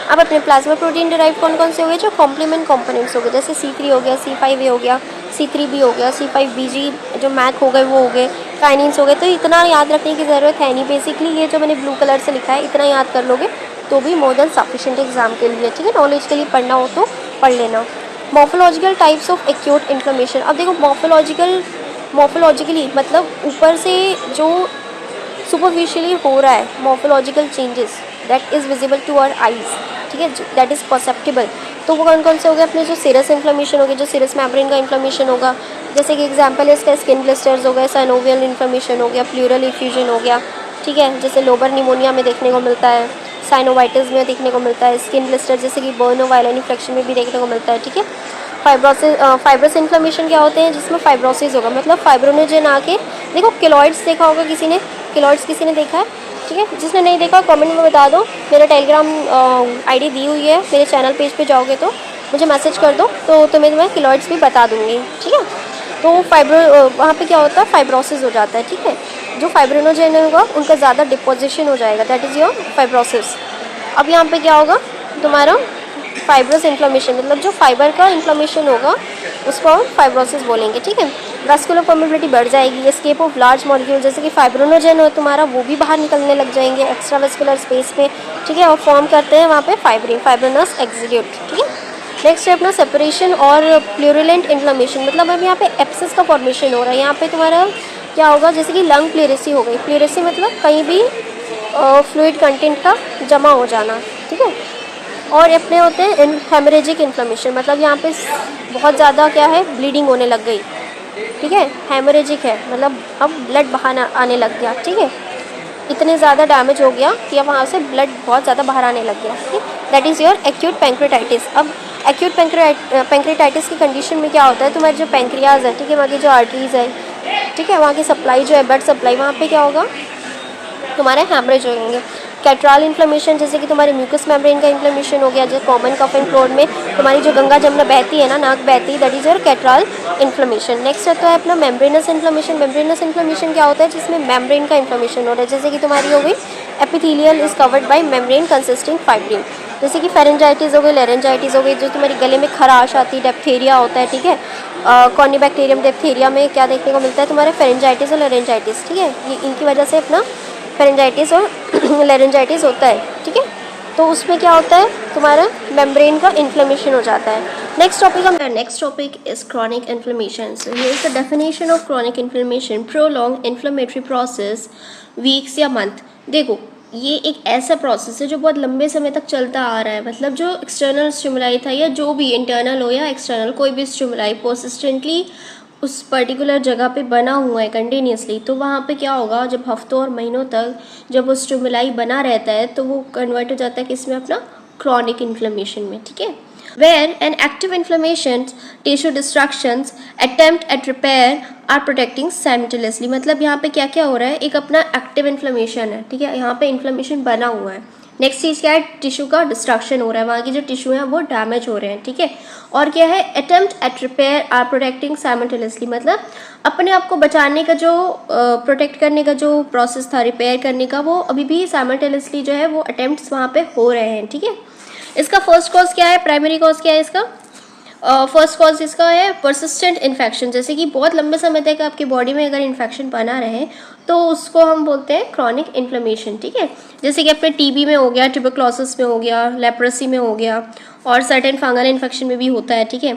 [SPEAKER 1] अब अपने प्लाज्मा प्रोटीन डेराइव कौन कौन से हो गए, जो कॉम्प्लीमेंट कंपोनेंट्स हो गए, जैसे C3 हो गया, C5A हो गया, C3B हो गया, C5BG जो मैक हो गए वो हो गए, काइनिन्स हो गए। तो इतना याद रखने की ज़रूरत है नहीं, बेसिकली ये जो मैंने ब्लू कलर से लिखा है इतना याद कर लोगे तो भी मोर देन सफिशिएंट एग्जाम के लिए, ठीक है। नॉलेज के लिए पढ़ना हो तो पढ़ लेना। Morphological types of acute inflammation. अब देखो मॉर्फोलॉजिकली मतलब ऊपर से जो सुपरफिशियली हो रहा है morphological changes that is visible to our eyes, ठीक है, दैट इज़ परसेप्टिबल। तो वो कौन कौन से हो गए अपने, जो सीरस इन्फ्लेमेशन हो गया, जो सीरस मेम्ब्रेन का इन्फ्लेमेशन होगा, जैसे कि एग्जांपल है इसका स्किन ब्लिस्टर्स हो गए, साइनोवियल इन्फ्लेमेशन हो गया, प्लूरल इफ्यूजन हो गया, ठीक है, जैसे लोबर निमोनिया में देखने को मिलता है, साइनोवाइटिस में देखने को मिलता है, स्किन ब्लिस्टर जैसे कि बर्न और वायरल इन्फेक्शन में भी देखने को मिलता है, ठीक है। फाइब्रोस इन्फ्लेमेशन क्या होते हैं, जिसमें फाइब्रोसिस होगा, मतलब फाइब्रोनोजेन आके, देखो किलॉइड्स देखा होगा किसी ने, किलॉइड्स किसी ने देखा है, ठीक है, जिसने नहीं देखा कमेंट में बता दो, मेरा टेलीग्राम आईडी दी हुई है, मेरे चैनल पेज पे जाओगे तो मुझे मैसेज कर दो, तो तुम्हें मैं किलॉइड्स भी बता दूंगी, ठीक है। तो वहाँ पे क्या होता है, फाइब्रोसिस हो जाता है, ठीक है, जो फाइब्रोनोजेन होगा उनका ज़्यादा डिपोजिशन हो जाएगा, दैट इज़ योर फाइब्रोसिस। अब यहाँ पे क्या होगा तुम्हारा फाइब्रस इन्फ्लेमेशन, मतलब जो फाइबर का इन्फ्लेमेशन होगा उसको हम फाइब्रोसिस बोलेंगे, ठीक है। वैस्कुलर परमेबिलिटी बढ़ जाएगी, एस्केप ऑफ लार्ज मॉलिक्यूल जैसे कि फाइब्रोनोजेन हो तुम्हारा, वो भी बाहर निकलने लग जाएंगे एक्स्ट्रा वेस्कुलर स्पेस पे, ठीक है, और फॉर्म करते हैं वहाँ पे फाइब्रिन, फाइब्रोनस एक्सिड्यूट, ठीक है। नेक्स्ट है अपना सेपरेशन और प्लूरुलेंट इन्फ्लेमेशन, मतलब अब यहाँ पे एप्सिस का फॉर्मेशन हो रहा है, यहाँ पे तुम्हारा क्या होगा, जैसे कि लंग प्लेरेसी हो गई, प्लेरेसी मतलब कहीं भी फ्लूइड कंटेंट का जमा हो जाना, ठीक है। और अपने होते हैं हेमरेजिक इन्फ्लेमेशन, मतलब यहाँ पे बहुत ज़्यादा क्या है, ब्लीडिंग होने लग गई, ठीक है, हेमरेजिक है, मतलब अब ब्लड बाहर आने लग गया, ठीक है, इतने ज़्यादा डैमेज हो गया कि अब वहाँ से ब्लड बहुत ज़्यादा बाहर आने लग गया, ठीक, that is your acute pancreatitis. अब एक्यूट पैंक्रेटाइटिस की कंडीशन में क्या होता है, तुम्हारे जो पैंक्रियाज है, ठीक है, वहाँ की जो आर्टरीज है, ठीक है, वहाँ की सप्लाई जो है, ब्लड सप्लाई, वहाँ पे क्या होगा, तुम्हारे हैमरेज होंगे। कैट्राल इन्फ्लेमेशन जैसे कि तुम्हारे म्यूकस मेम्ब्रेन का इन्फ्लेमेशन हो गया, जैसे कॉमन कफ एंड फ्लोर में तुम्हारी जो गंगा जमुना बहती है ना, नाक बहती है, that is your catarrhal inflammation. Next आता है अपना मेम्ब्रेनस इन्फ्लेमेशन। मेम्ब्रेनस इन्फ्लेमेशन क्या होता है, जिसमें मेम्ब्रेन का इन्फ्लेमेशन हो रहा है, जैसे कि तुम्हारी हो गई epithelial is covered by membrane consisting fibrin, जैसे कि फेरेंजाइटिस हो गई, लेरेंजाइटिस हो गई, जो तुम्हारी गले में खराश आती है, डेप्थेरिया होता है, ठीक है, कॉर्निबैक्टीरियम डेप्थेरिया में क्या देखने को मिलता है, तुम्हारे फेरेंजाइटिस और लेरेंजाइटिस, ठीक है, ये इनकी वजह से अपना फेरेंजाइटिस और लेरेंजाइटिस होता है, ठीक है। तो उसमें क्या होता है, तुम्हारा मेम्ब्रेन का इन्फ्लेमेशन हो जाता है। Next topic is chronic inflammation. So here is the definition of chronic inflammation, prolong inflammatory process weeks या मंथ। देखो ये एक ऐसा प्रोसेस है जो बहुत लंबे समय तक चलता आ रहा है, मतलब जो एक्सटर्नल स्टिमुलाई था या जो भी इंटरनल हो या एक्सटर्नल कोई भी स्टिमुलाई परसिस्टेंटली उस पर्टिकुलर जगह पे बना हुआ है कंटिन्यूसली, तो वहाँ पे क्या होगा, जब हफ्तों और महीनों तक जब वो स्टिमुलाई बना रहता है तो वो कन्वर्ट हो जाता है किसमें, अपना क्रॉनिक इन्फ्लेमेशन में, ठीक है। Where an active inflammation, tissue destructions, attempt at repair are protecting simultaneously, मतलब यहाँ पे क्या क्या हो रहा है, एक अपना एक्टिव इन्फ्लेमेशन है, ठीक है, यहाँ पे इन्फ्लेमेशन बना हुआ है। नेक्स्ट चीज़ क्या है, टिश्यू का डिस्ट्रक्शन हो रहा है, वहाँ की जो टिश्यू है वो डैमेज हो रहे हैं, ठीक है। और क्या है, attempt at repair or protecting simultaneously, मतलब अपने आप को बचाने का जो प्रोटेक्ट करने का जो प्रोसेस था, रिपेयर करने का, वो अभी भी साइमल्टेनियसली जो है वो अटेम्प्ट्स वहाँ पे हो रहे हैं, ठीक है। इसका फर्स्ट कॉज क्या है, प्राइमरी कॉज क्या है इसका, फर्स्ट कॉज इसका है परसिस्टेंट इन्फेक्शन, जैसे कि बहुत लंबे समय तक आपकी बॉडी में अगर इन्फेक्शन बना रहे तो उसको हम बोलते हैं क्रॉनिक इन्फ्लेमेशन, ठीक है। जैसे कि अपने टीबी में हो गया, ट्यूबरक्लोसिस में हो गया, लेप्रेसी में हो गया, और सर्टेन फंगल इन्फेक्शन में भी होता है, ठीक है।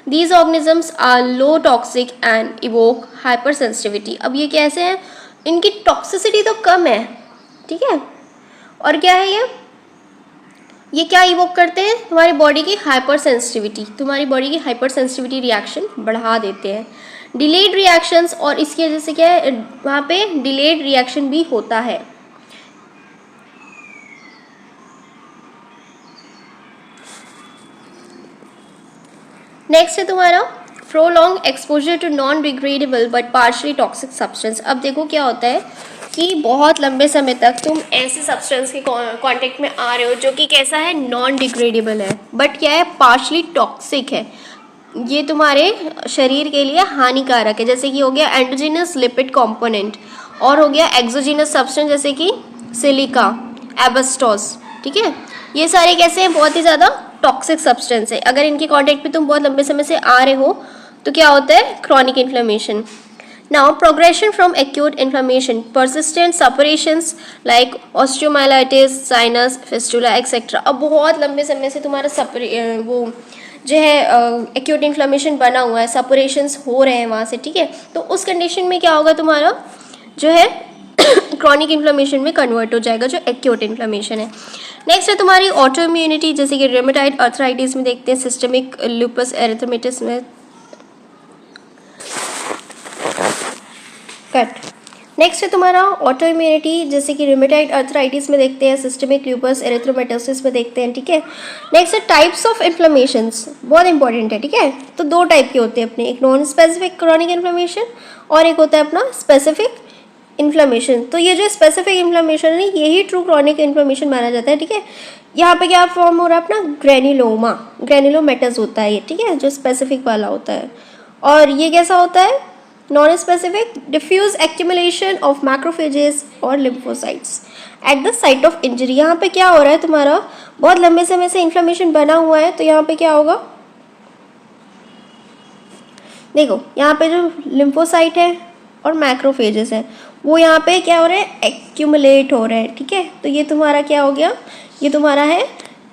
[SPEAKER 1] These organisms are low toxic and evoke hypersensitivity. अब ये कैसे हैं, इनकी टॉक्सिसिटी तो कम है, ठीक है, और क्या है ये क्या इवोक करते हैं, तुम्हारी बॉडी की हाइपर सेंसिटिविटी, तुम्हारी बॉडी की हाइपर सेंसिटिविटी रिएक्शन बढ़ा देते हैं। डिलेड रिएक्शंस, और इसकी वजह से क्या है, वहाँ पे डिलेड रिएक्शन भी होता है। नेक्स्ट है तुम्हारा prolong exposure to non degradable but partially toxic substance. अब देखो क्या होता है कि बहुत लंबे समय तक तुम ऐसे सब्सटेंस के कांटेक्ट में आ रहे हो जो कि कैसा है, नॉन डिग्रेडेबल है, बट क्या है, पार्शली टॉक्सिक है, ये तुम्हारे शरीर के लिए हानिकारक है, जैसे कि हो गया एंडोजिनस लिपिड कंपोनेंट, और हो गया एक्सोजिनस सब्सटेंस जैसे कि सिलिका, एबस्टॉस, ठीक है। ये सारे कैसे हैं, बहुत ही ज़्यादा टॉक्सिक सब्सटेंस है, अगर इनके कांटेक्ट में तुम बहुत लंबे समय से आ रहे हो तो क्या होता है, chronic inflammation. Now, progression from acute inflammation, persistent suppurations like osteomyelitis, sinus, fistula, etc. अब बहुत लंबे समय से तुम्हारा वो जो है एक्यूट इन्फ्लेमेशन बना हुआ है, सपरेशंस हो रहे हैं वहाँ से, ठीक है। तो उस कंडीशन में क्या होगा, तुम्हारा जो है क्रॉनिक इन्फ्लेमेशन में कन्वर्ट हो जाएगा, जो एक्यूट इन्फ्लेमेशन है। नेक्स्ट है तुम्हारी ऑटो इम्यूनिटी, जैसे कि रेमेटाइड अर्थराइटिस में देखते हैं, सिस्टमिक लूपस एरिथमेटिस में कट। नेक्स्ट है तुम्हारा ऑटो इम्यूनिटी, जैसे कि रेमेटाइड अर्थराइटिस में देखते हैं, सिस्टमिक लूपस एरिथ्रोमेटोसिस में देखते हैं, ठीक है। नेक्स्ट है टाइप्स ऑफ इन्फ्लेमेशंस, बहुत इंपॉर्टेंट है, ठीक है। तो दो टाइप के होते हैं अपने, एक नॉन स्पेसिफिक क्रॉनिक इन्फ्लेमेशन और एक होता है अपना स्पेसिफिक इन्फ्लेमेशन। तो ये जो स्पेसिफिक इन्फ्लेमेशन है यही ट्रू क्रॉनिक इन्फ्लेमेशन माना जाता है, ठीक है। यहाँ पे क्या फॉर्म हो रहा है अपना, ग्रेन्युलोमा, ग्रेन्युलोमेटस होता है ये, ठीक है, जो स्पेसिफिक वाला होता है। और ये कैसा होता है, non specific diffuse accumulation of macrophages और lymphocytes at the site of injury. यहाँ पे क्या हो रहा है तुम्हारा, बहुत लंबे समय से इन्फ्लेमेशन बना हुआ है, तो यहाँ पे क्या होगा, देखो यहाँ पे जो लिम्फोसाइट है और मैक्रोफेजेस है वो यहाँ पे क्या हो रहा है, एक्यूमुलेट हो रहा है, ठीक है। तो ये तुम्हारा क्या हो गया, ये तुम्हारा है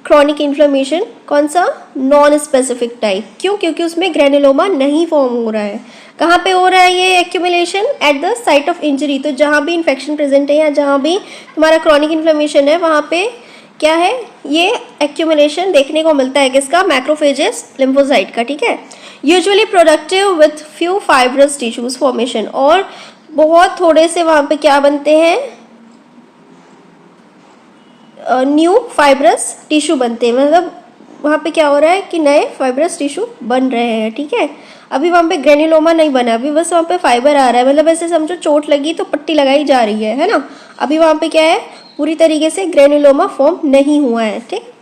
[SPEAKER 1] क्रॉनिक इन्फ्लेमेशन, कौन सा, नॉन स्पेसिफिक टाइप। क्यों, क्योंकि उसमें ग्रेनुलोमा नहीं फॉर्म हो रहा है। कहाँ पे हो रहा है ये accumulation, eight the site of injury. तो जहाँ भी इन्फेक्शन प्रेजेंट है या जहाँ भी तुम्हारा क्रॉनिक इन्फ्लेमेशन है वहाँ पे क्या है, ये एक्यूमुलेशन देखने को मिलता है, किसका, मैक्रोफेजेस लिम्फोसाइट का, ठीक है। Usually productive with few fibrous tissues formation, और बहुत थोड़े से वहाँ पे क्या बनते हैं, न्यू फाइब्रस टिश्यू बनते हैं, मतलब वहाँ पे क्या हो रहा है कि नए फाइब्रस टिश्यू बन रहे हैं, ठीक है। अभी वहाँ पे ग्रेन्युलोमा नहीं बना, अभी बस वहाँ पे फाइबर आ रहा है, मतलब ऐसे समझो चोट लगी तो पट्टी लगाई जा रही है ना। अभी वहाँ पे क्या है, पूरी तरीके से ग्रेन्युलोमा फॉर्म नहीं हुआ है, ठीक।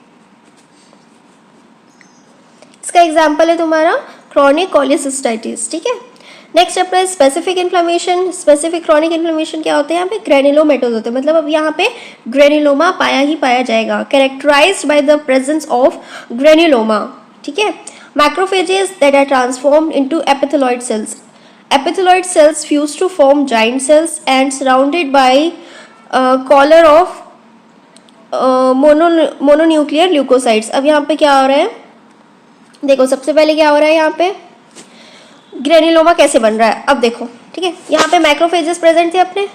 [SPEAKER 1] इसका एग्जाम्पल है तुम्हारा क्रॉनिक कोलिसिस्टाइटिस, ठीक है। नेक्स्ट अपना specific inflammation, specific chronic inflammation क्या होते हैं, यहाँ पे ग्रेनुलोमेटोज होते हैं, मतलब अब यहाँ पे ग्रेनुलोमा पाया ही पाया जाएगा, characterised by the presence of granuloma, ठीक है। Macrophages that are transformed into epithelioid cells, epithelioid cells fuse to form giant cells and surrounded by collar of mononuclear leukocytes. अब यहाँ पे क्या हो रहा है, देखो सबसे पहले क्या हो रहा है, यहाँ पे ग्रेनुलोमा कैसे बन रहा है, अब देखो, ठीक है। यहाँ पे मैक्रोफेजेस प्रेजेंट थे अपने,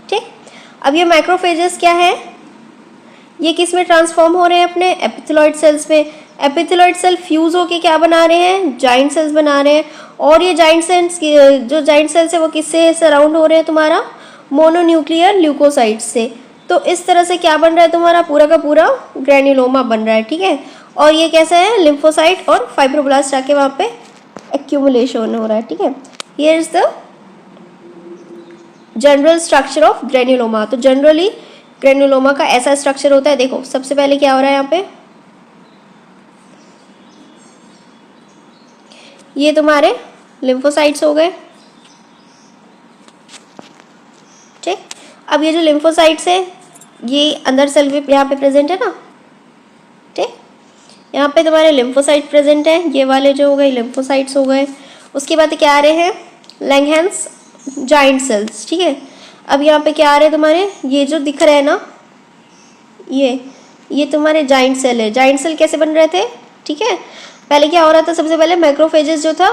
[SPEAKER 1] ठीक। अब ये मैक्रोफेजेस क्या है, ये किस में ट्रांसफॉर्म हो रहे हैं, अपने एपिथेलॉइड सेल्स में। एपिथेलॉइड सेल फ्यूज होके क्या बना रहे हैं, जाइंट सेल्स बना रहे हैं। और ये जाइंट सेल्स, जो जाइंट सेल्स है वो किससे सराउंड हो रहे हैं, तुम्हारा मोनोन्यूक्लियर ल्यूकोसाइट्स से। तो इस तरह से क्या बन रहा है, तुम्हारा पूरा का पूरा ग्रेनुलोमा बन रहा है, ठीक है। और ये कैसा है, लिम्फोसाइट और फाइब्रोब्लास्ट आके वहाँ पे एक्यूमुलेशन हो रहा है, ठीक है। Here is the general structure of granuloma. तो जनरली ग्रेनुलोमा का ऐसा स्ट्रक्चर होता है, देखो सबसे पहले क्या हो रहा है, यहाँ पे ये तुम्हारे लिम्फोसाइट्स हो गए, ठीक। अब ये जो लिम्फोसाइट्स है ये अंदर सेल भी यहाँ पे प्रेजेंट है ना, ठीक। यहाँ पे तुम्हारे लिम्फोसाइट प्रेजेंट है, ये वाले जो हो गए लिम्फोसाइट्स हो गए। उसके बाद क्या आ रहे हैं, लैंगहैंस जाइंट सेल्स, ठीक है। अब यहाँ पे क्या आ रहे हैं तुम्हारे, ये जो दिख रहे हैं ना, ये तुम्हारे जाइंट सेल है। जाइंट सेल कैसे बन रहे थे, ठीक है। पहले क्या हो रहा था, सबसे पहले मैक्रोफेजेस जो था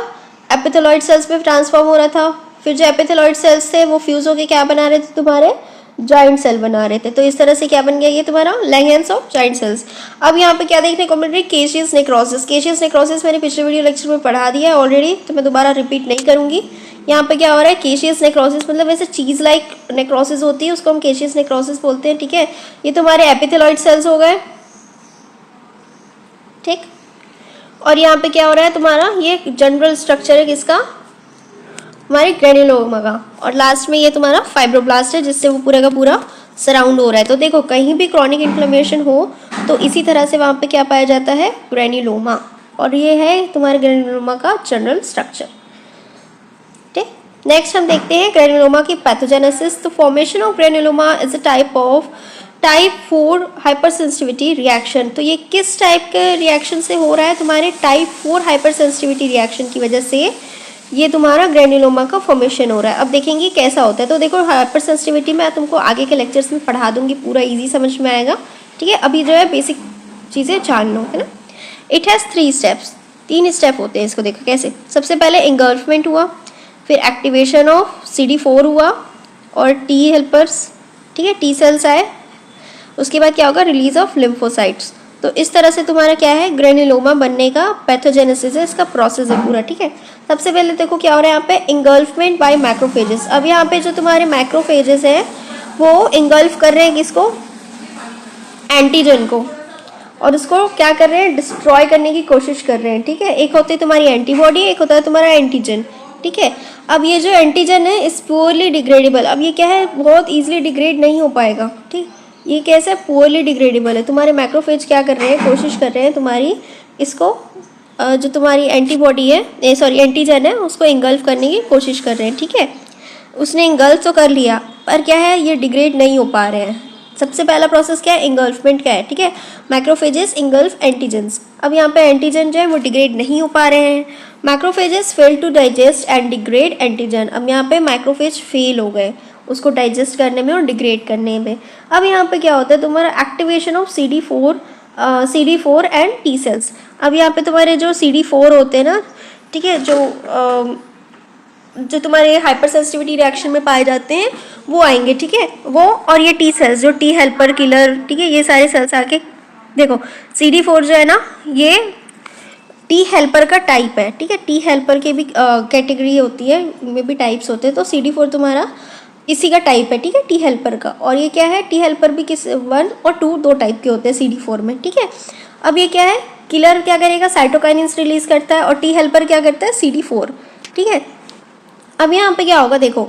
[SPEAKER 1] एपिथेलॉइड सेल्स में ट्रांसफॉर्म हो रहा था, फिर जो एपिथेलॉइड सेल्स थे वो फ्यूज होके क्या बना रहे थे, तुम्हारे जाइंट सेल बना रहे थे। तो इस तरह से क्या बन गया, ये तुम्हारा लैंगहैंस ऑफ जाइंट सेल्स। अब यहाँ पे क्या देखने को मिल रही है, केशियस नेक्रोसिस। केशियस नेक्रोसिस मैंने पिछले वीडियो लेक्चर में पढ़ा दिया है ऑलरेडी, तो मैं दोबारा रिपीट नहीं करूंगी। यहाँ पे क्या हो रहा है, केशियस नेक्रोसिस मतलब वैसे चीज लाइक नेक्रोसिस होती है, उसको हम केशियस नेक्रोसिस बोलते हैं, ठीक है। ये तुम्हारे एपिथेलॉइड सेल्स हो गए, ठीक। और यहाँ पे क्या हो रहा है तुम्हारा, ये जनरल स्ट्रक्चर है किसका, हमारे ग्रेनुलोमा का। और लास्ट में ये तुम्हारा फाइब्रोब्लास्ट है जिससे वो पूरा का पूरा सराउंड हो रहा है। तो देखो कहीं भी क्रॉनिक इन्फ्लेमेशन हो तो इसी तरह से वहाँ पे क्या पाया जाता है, ग्रेनुलोमा। और ये है तुम्हारे ग्रेनुलोमा का जनरल स्ट्रक्चर, ठीक। नेक्स्ट हम देखते हैं ग्रेनुलोमा की पैथोजेनेसिस। तो formation of granuloma is a type of type 4 hyper sensitivity reaction. तो ये किस टाइप के रिएक्शन से हो रहा है, तुम्हारे टाइप 4 हाइपर सेंसिटिविटी रिएक्शन की वजह से ये तुम्हारा ग्रेनुलोमा का फॉर्मेशन हो रहा है। अब देखेंगे कैसा होता है। तो देखो हाइपर सेंसिटिविटी मैं तुमको आगे के लेक्चर्स में पढ़ा दूंगी, पूरा इजी समझ में आएगा, ठीक है। अभी जो है बेसिक चीज़ें जान लो, है ना। इट हैज़ 3 स्टेप्स, 3 स्टेप होते हैं इसको। देखो कैसे, सबसे पहले इंगल्फमेंट हुआ, फिर एक्टिवेशन ऑफ CD4 हुआ और T हेल्पर्स, ठीक है, T सेल्स आए। उसके बाद क्या होगा, रिलीज ऑफ लिम्फोसाइट्स। तो इस तरह से तुम्हारा क्या है, ग्रेन्युलोमा बनने का पैथोजेनेसिस है, इसका प्रोसेस है पूरा, ठीक है। सबसे पहले देखो क्या हो रहा है यहाँ पे, इंगल्फमेंट बाय मैक्रोफेजेस। अब यहाँ पे जो तुम्हारे मैक्रोफेजेस है वो इंगल्फ कर रहे हैं किसको, एंटीजन को, और उसको क्या कर रहे हैं, डिस्ट्रॉय करने की कोशिश कर रहे हैं, ठीक है। एक होती है तुम्हारी एंटीबॉडी, एक होता है तुम्हारा एंटीजन, ठीक है। अब ये जो एंटीजन है इस प्योरली डिग्रेडेबल, अब ये क्या है, बहुत ईजिली डिग्रेड नहीं हो पाएगा, ठीक। ये कैसे पुअरली डिग्रेडेबल है, तुम्हारे मैक्रोफेज क्या कर रहे हैं, कोशिश कर रहे हैं तुम्हारी इसको जो तुम्हारी एंटीबॉडी है, सॉरी एंटीजन है, उसको इंगल्फ करने की कोशिश कर रहे हैं, ठीक है। उसने इंगल्फ तो कर लिया, पर क्या है, ये डिग्रेड नहीं हो पा रहे हैं। सबसे पहला प्रोसेस क्या है, इंगल्फमेंट का है, ठीक है। Macrophages engulf antigens. अब यहाँ पे एंटीजन जो है वो डिग्रेड नहीं हो पा रहे हैं। Macrophages fail to digest and degrade antigen. अब यहाँ पे मैक्रोफेज फेल हो गए उसको डाइजेस्ट करने में और डिग्रेड करने में। अब यहाँ पे क्या होता है, तुम्हारा activation of CD4 and T cells. अब यहाँ पे तुम्हारे जो CD4 होते हैं ना, ठीक है, जो तुम्हारे हाइपर सेंसिटिविटी रिएक्शन में पाए जाते हैं वो आएंगे, ठीक है, वो, और ये टी सेल्स जो टी हेल्पर किलर, ठीक है, ये सारे सेल्स आके, देखो CD4 जो है ना ये टी हेल्पर का टाइप है, ठीक है। टी हेल्पर के भी कैटेगरी होती है, में भी टाइप्स होते हैं, तो CD4 तुम्हारा इसी का टाइप है, ठीक है, टी हेल्पर का। और ये क्या है, टी हेल्पर भी किस 1 और 2 दो टाइप के होते हैं CD4 में, ठीक है। अब ये क्या है, किलर क्या करेगा, साइटोकाइनिन्स रिलीज करता है, और टी हेल्पर क्या करता है, CD4, ठीक है। अब यहाँ पे क्या होगा, देखो,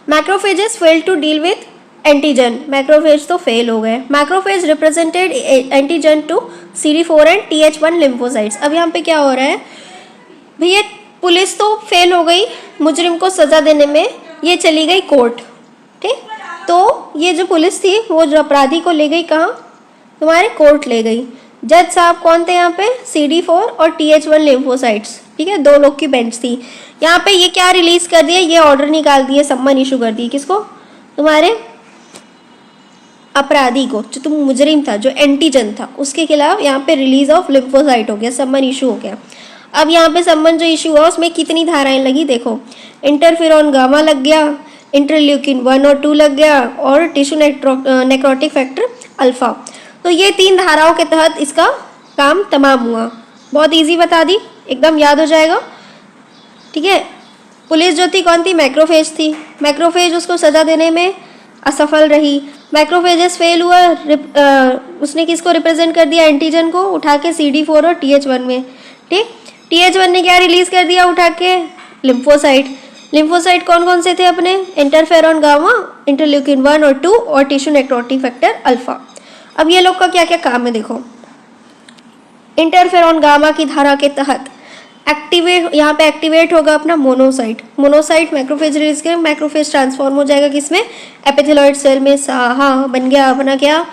[SPEAKER 1] macrophages fail to deal with antigen, macrophage तो फेल हो गए। Macrophage represented antigen to CD4 and TH1 lymphocytes. अब यहाँ पे क्या हो रहा है भैया, पुलिस तो फेल हो गई मुजरिम को सजा देने में, ये चली गई कोर्ट, ठीक। तो ये जो पुलिस थी वो जो अपराधी को ले गई कहाँ, तुम्हारे कोर्ट ले गई। जज साहब कौन थे यहाँ पे, CD4 और TH1 लिम्फोसाइट्स, ठीक है, 2 लोग की बेंच थी। यहाँ पे ये क्या रिलीज कर दिया, ये ऑर्डर निकाल दिए, सम्मन इशू कर दिए, किसको, तुम्हारे अपराधी को, जो तुम मुजरिम था, जो एंटीजन था, उसके खिलाफ यहाँ पे रिलीज ऑफ लिम्फोसाइट हो गया, सम्मन इशू हो गया। अब यहाँ पे सम्मन जो इशू हुआ उसमें कितनी धाराएं लगी, देखो, इंटरफेरॉन गामा लग गया, इंटरल्यूकिन 1 और 2 लग गया, और टिश्यू नेक्रोटिक फैक्टर अल्फा। तो ये 3 धाराओं के तहत इसका काम तमाम हुआ। बहुत इजी बता दी, एकदम याद हो जाएगा, ठीक है। पुलिस जो थी कौन थी, मैक्रोफेज थी। मैक्रोफेज उसको सजा देने में असफल रही, मैक्रोफेजेस फेल हुआ, उसने किसको रिप्रेजेंट कर दिया, एंटीजन को उठा के CD4 और TH1 में, ठीक। TH1 ने क्या रिलीज कर दिया उठा के, लिम्फोसाइट। लिम्फोसाइट कौन कौन से थे अपने, इंटरफेरॉन गामा, इंटरल्यूकिन 1 और 2 और टिश्यू नेक्रोटिक फैक्टर अल्फा। अब ये लोग का क्या क्या काम है, देखो, इंटरफेरॉन गामा की धारा के तहत एक्टिवेट, यहाँ पे एक्टिवेट होगा अपना मोनोसाइट। मोनोसाइट मैक्रोफेज रिलीज के, मैक्रोफेज ट्रांसफॉर्म हो जाएगा किसमें, एपिथेलॉइड सेल में। हाँ, बन गया अपना क्या,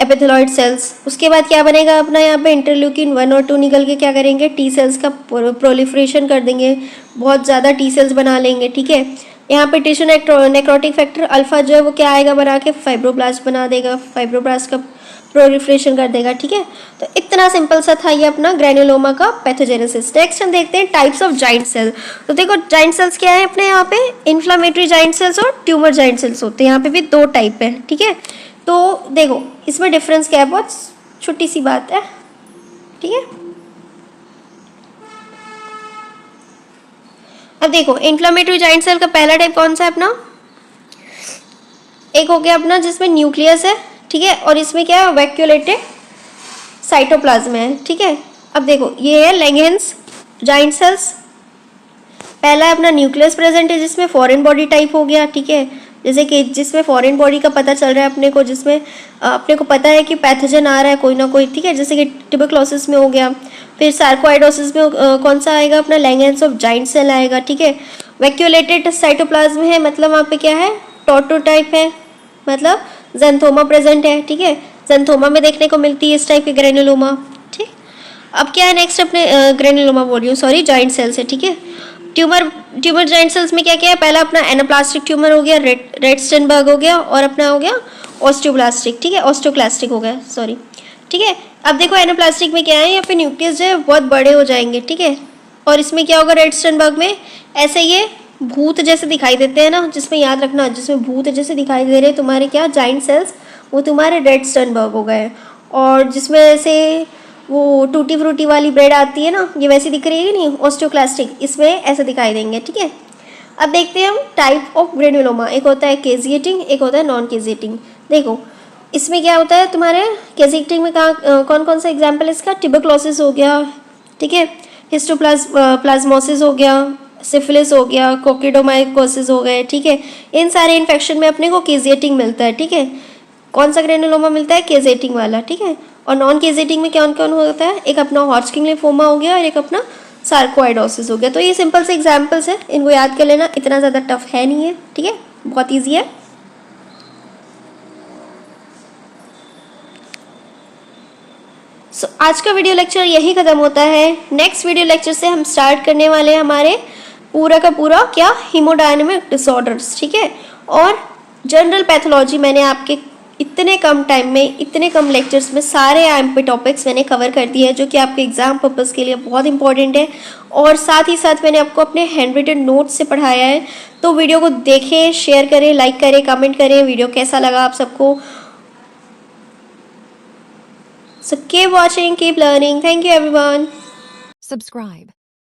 [SPEAKER 1] एपिथेलॉइड सेल्स। उसके बाद क्या बनेगा अपना, यहाँ पे इंटरल्यूकिन 1 और 2 निकल के क्या करेंगे, टी सेल्स का प्रोलिफरेशन कर देंगे, बहुत ज़्यादा टी सेल्स बना लेंगे, ठीक है। यहाँ पे टिश्यू नेक्रोटिक फैक्टर अल्फा जो है वो क्या आएगा बना के, फाइब्रोब्लास्ट बना देगा, फाइब्रोब्लास्ट का प्रोलिफरेशन कर देगा, ठीक है। तो इतना सिंपल सा था ये अपना ग्रेन्युलोमा का पैथोजेनेसिस। नेक्स्ट हम देखते हैं टाइप्स ऑफ जाइंट सेल। तो देखो जाइंट सेल्स क्या है अपने यहाँ पे, इन्फ्लामेटरी जाइंट सेल्स और ट्यूमर जाइंट सेल्स होते हैं। यहाँ पे भी 2 टाइप है, ठीक है। तो देखो इसमें डिफरेंस क्या है, बहुत छोटी सी बात है, ठीक है। अब देखो इन्फ्लामेटरी जाइंट सेल का पहला टाइप कौन सा है अपना, एक हो गया अपना जिसमें न्यूक्लियस है, ठीक है, और इसमें क्या है, वैक्यूलेटेड साइटोप्लाज्म है, ठीक है। अब देखो ये है लैंगहेंस जाइंट सेल्स। पहला अपना न्यूक्लियस प्रेजेंट है जिसमें फॉरेन बॉडी टाइप हो गया, ठीक है, जैसे कि जिसमें फॉरेन बॉडी का पता चल रहा है अपने को, जिसमें अपने को पता है कि पैथोजन आ रहा है कोई ना कोई, ठीक है, जैसे कि ट्यूबरक्लोसिस में हो गया। फिर सार्कोइडोसिस में कौन सा आएगा अपना, लैंगहेंस ऑफ जाइंट सेल आएगा, ठीक है। वैक्यूलेटेड साइटोप्लाज्म है, मतलब वहाँ पे क्या है, टोटो टाइप है, मतलब ज़ैंथोमा प्रेजेंट है, ठीक है। ज़ैंथोमा में देखने को मिलती है इस टाइप की ग्रेन्युलोमा, ठीक। अब क्या है नेक्स्ट अपने ग्रेन्युलोमा बोल रही हूँ, सॉरी, जाइंट सेल्स है, ठीक है। ट्यूमर जाइंट सेल्स में क्या क्या है, पहला अपना एनाप्लास्टिक ट्यूमर हो गया, रेडस्टनबर्ग हो गया, और अपना हो गया ऑस्टियोब्लास्टिक, ठीक है, ऑस्टियोक्लास्टिक हो गया, सॉरी, ठीक है। अब देखो एनाप्लास्टिक में क्या है, यहाँ पे न्यूक्लियस जो है बहुत बड़े हो जाएंगे, ठीक है, और इसमें क्या होगा, रेडस्टनबर्ग में ऐसे ये भूत जैसे दिखाई देते हैं ना, जिसमें याद रखना, जिसमें भूत जैसे दिखाई दे रहे हैं तुम्हारे क्या जाइंट सेल्स, वो तुम्हारे रेड स्टर्नबर्ग हो गए। और जिसमें से वो टूटी फ्रूटी वाली ब्रेड आती है ना, ये वैसी दिख रही है नहीं, ऑस्टियोक्लास्टिक, इसमें ऐसे दिखाई देंगे, ठीक है। अब देखते हैं हम टाइप ऑफ ग्रेनुलोमा। एक होता है केजिएटिंग, एक होता है नॉन केजिएटिंग। देखो इसमें क्या होता है तुम्हारे केजिएटिंग में कहाँ कौन कौन सा एग्जाम्पल है इसका, ट्यूबरक्लोसिस हो गया, ठीक है, प्लाज्मोसिस हो गया, सिफिलिस हो गया, कोकिडोमाइकोसिस हो गए, ठीक है। इन सारे इन्फेक्शन में अपने को केजिएटिंग मिलता है, ठीक है। कौन सा ग्रेनुलोमा मिलता है, केजिएटिंग वाला, ठीक है। और नॉन केजिएटिंग में कौन कौन होता है, एक अपना हॉटस्किन लिम्फोमा हो गया और एक अपना सार्कोइडोसिस हो गया। तो ये सिंपल से एग्जाम्पल्स है, इनको याद कर लेना, इतना ज़्यादा टफ है नहीं है, ठीक है, बहुत ईजी है। आज का वीडियो लेक्चर यही ख़त्म होता है। नेक्स्ट वीडियो लेक्चर से हम स्टार्ट करने वाले हैं हमारे पूरा का पूरा क्या, हीमोडायनेमिक डिसऑर्डर्स, ठीक है। और जनरल पैथोलॉजी मैंने आपके इतने कम टाइम में, इतने कम लेक्चर्स में सारे IMP टॉपिक्स मैंने कवर कर दिए हैं, जो कि आपके एग्जाम पर्पज़ के लिए बहुत इंपॉर्टेंट है। और साथ ही साथ मैंने आपको अपने हैंड रिटन नोट्स से पढ़ाया है। तो वीडियो को देखें, शेयर करें, लाइक करें, कमेंट करें, वीडियो कैसा लगा आप सबको। So keep watching, keep learning. Thank you everyone.
[SPEAKER 2] Subscribe.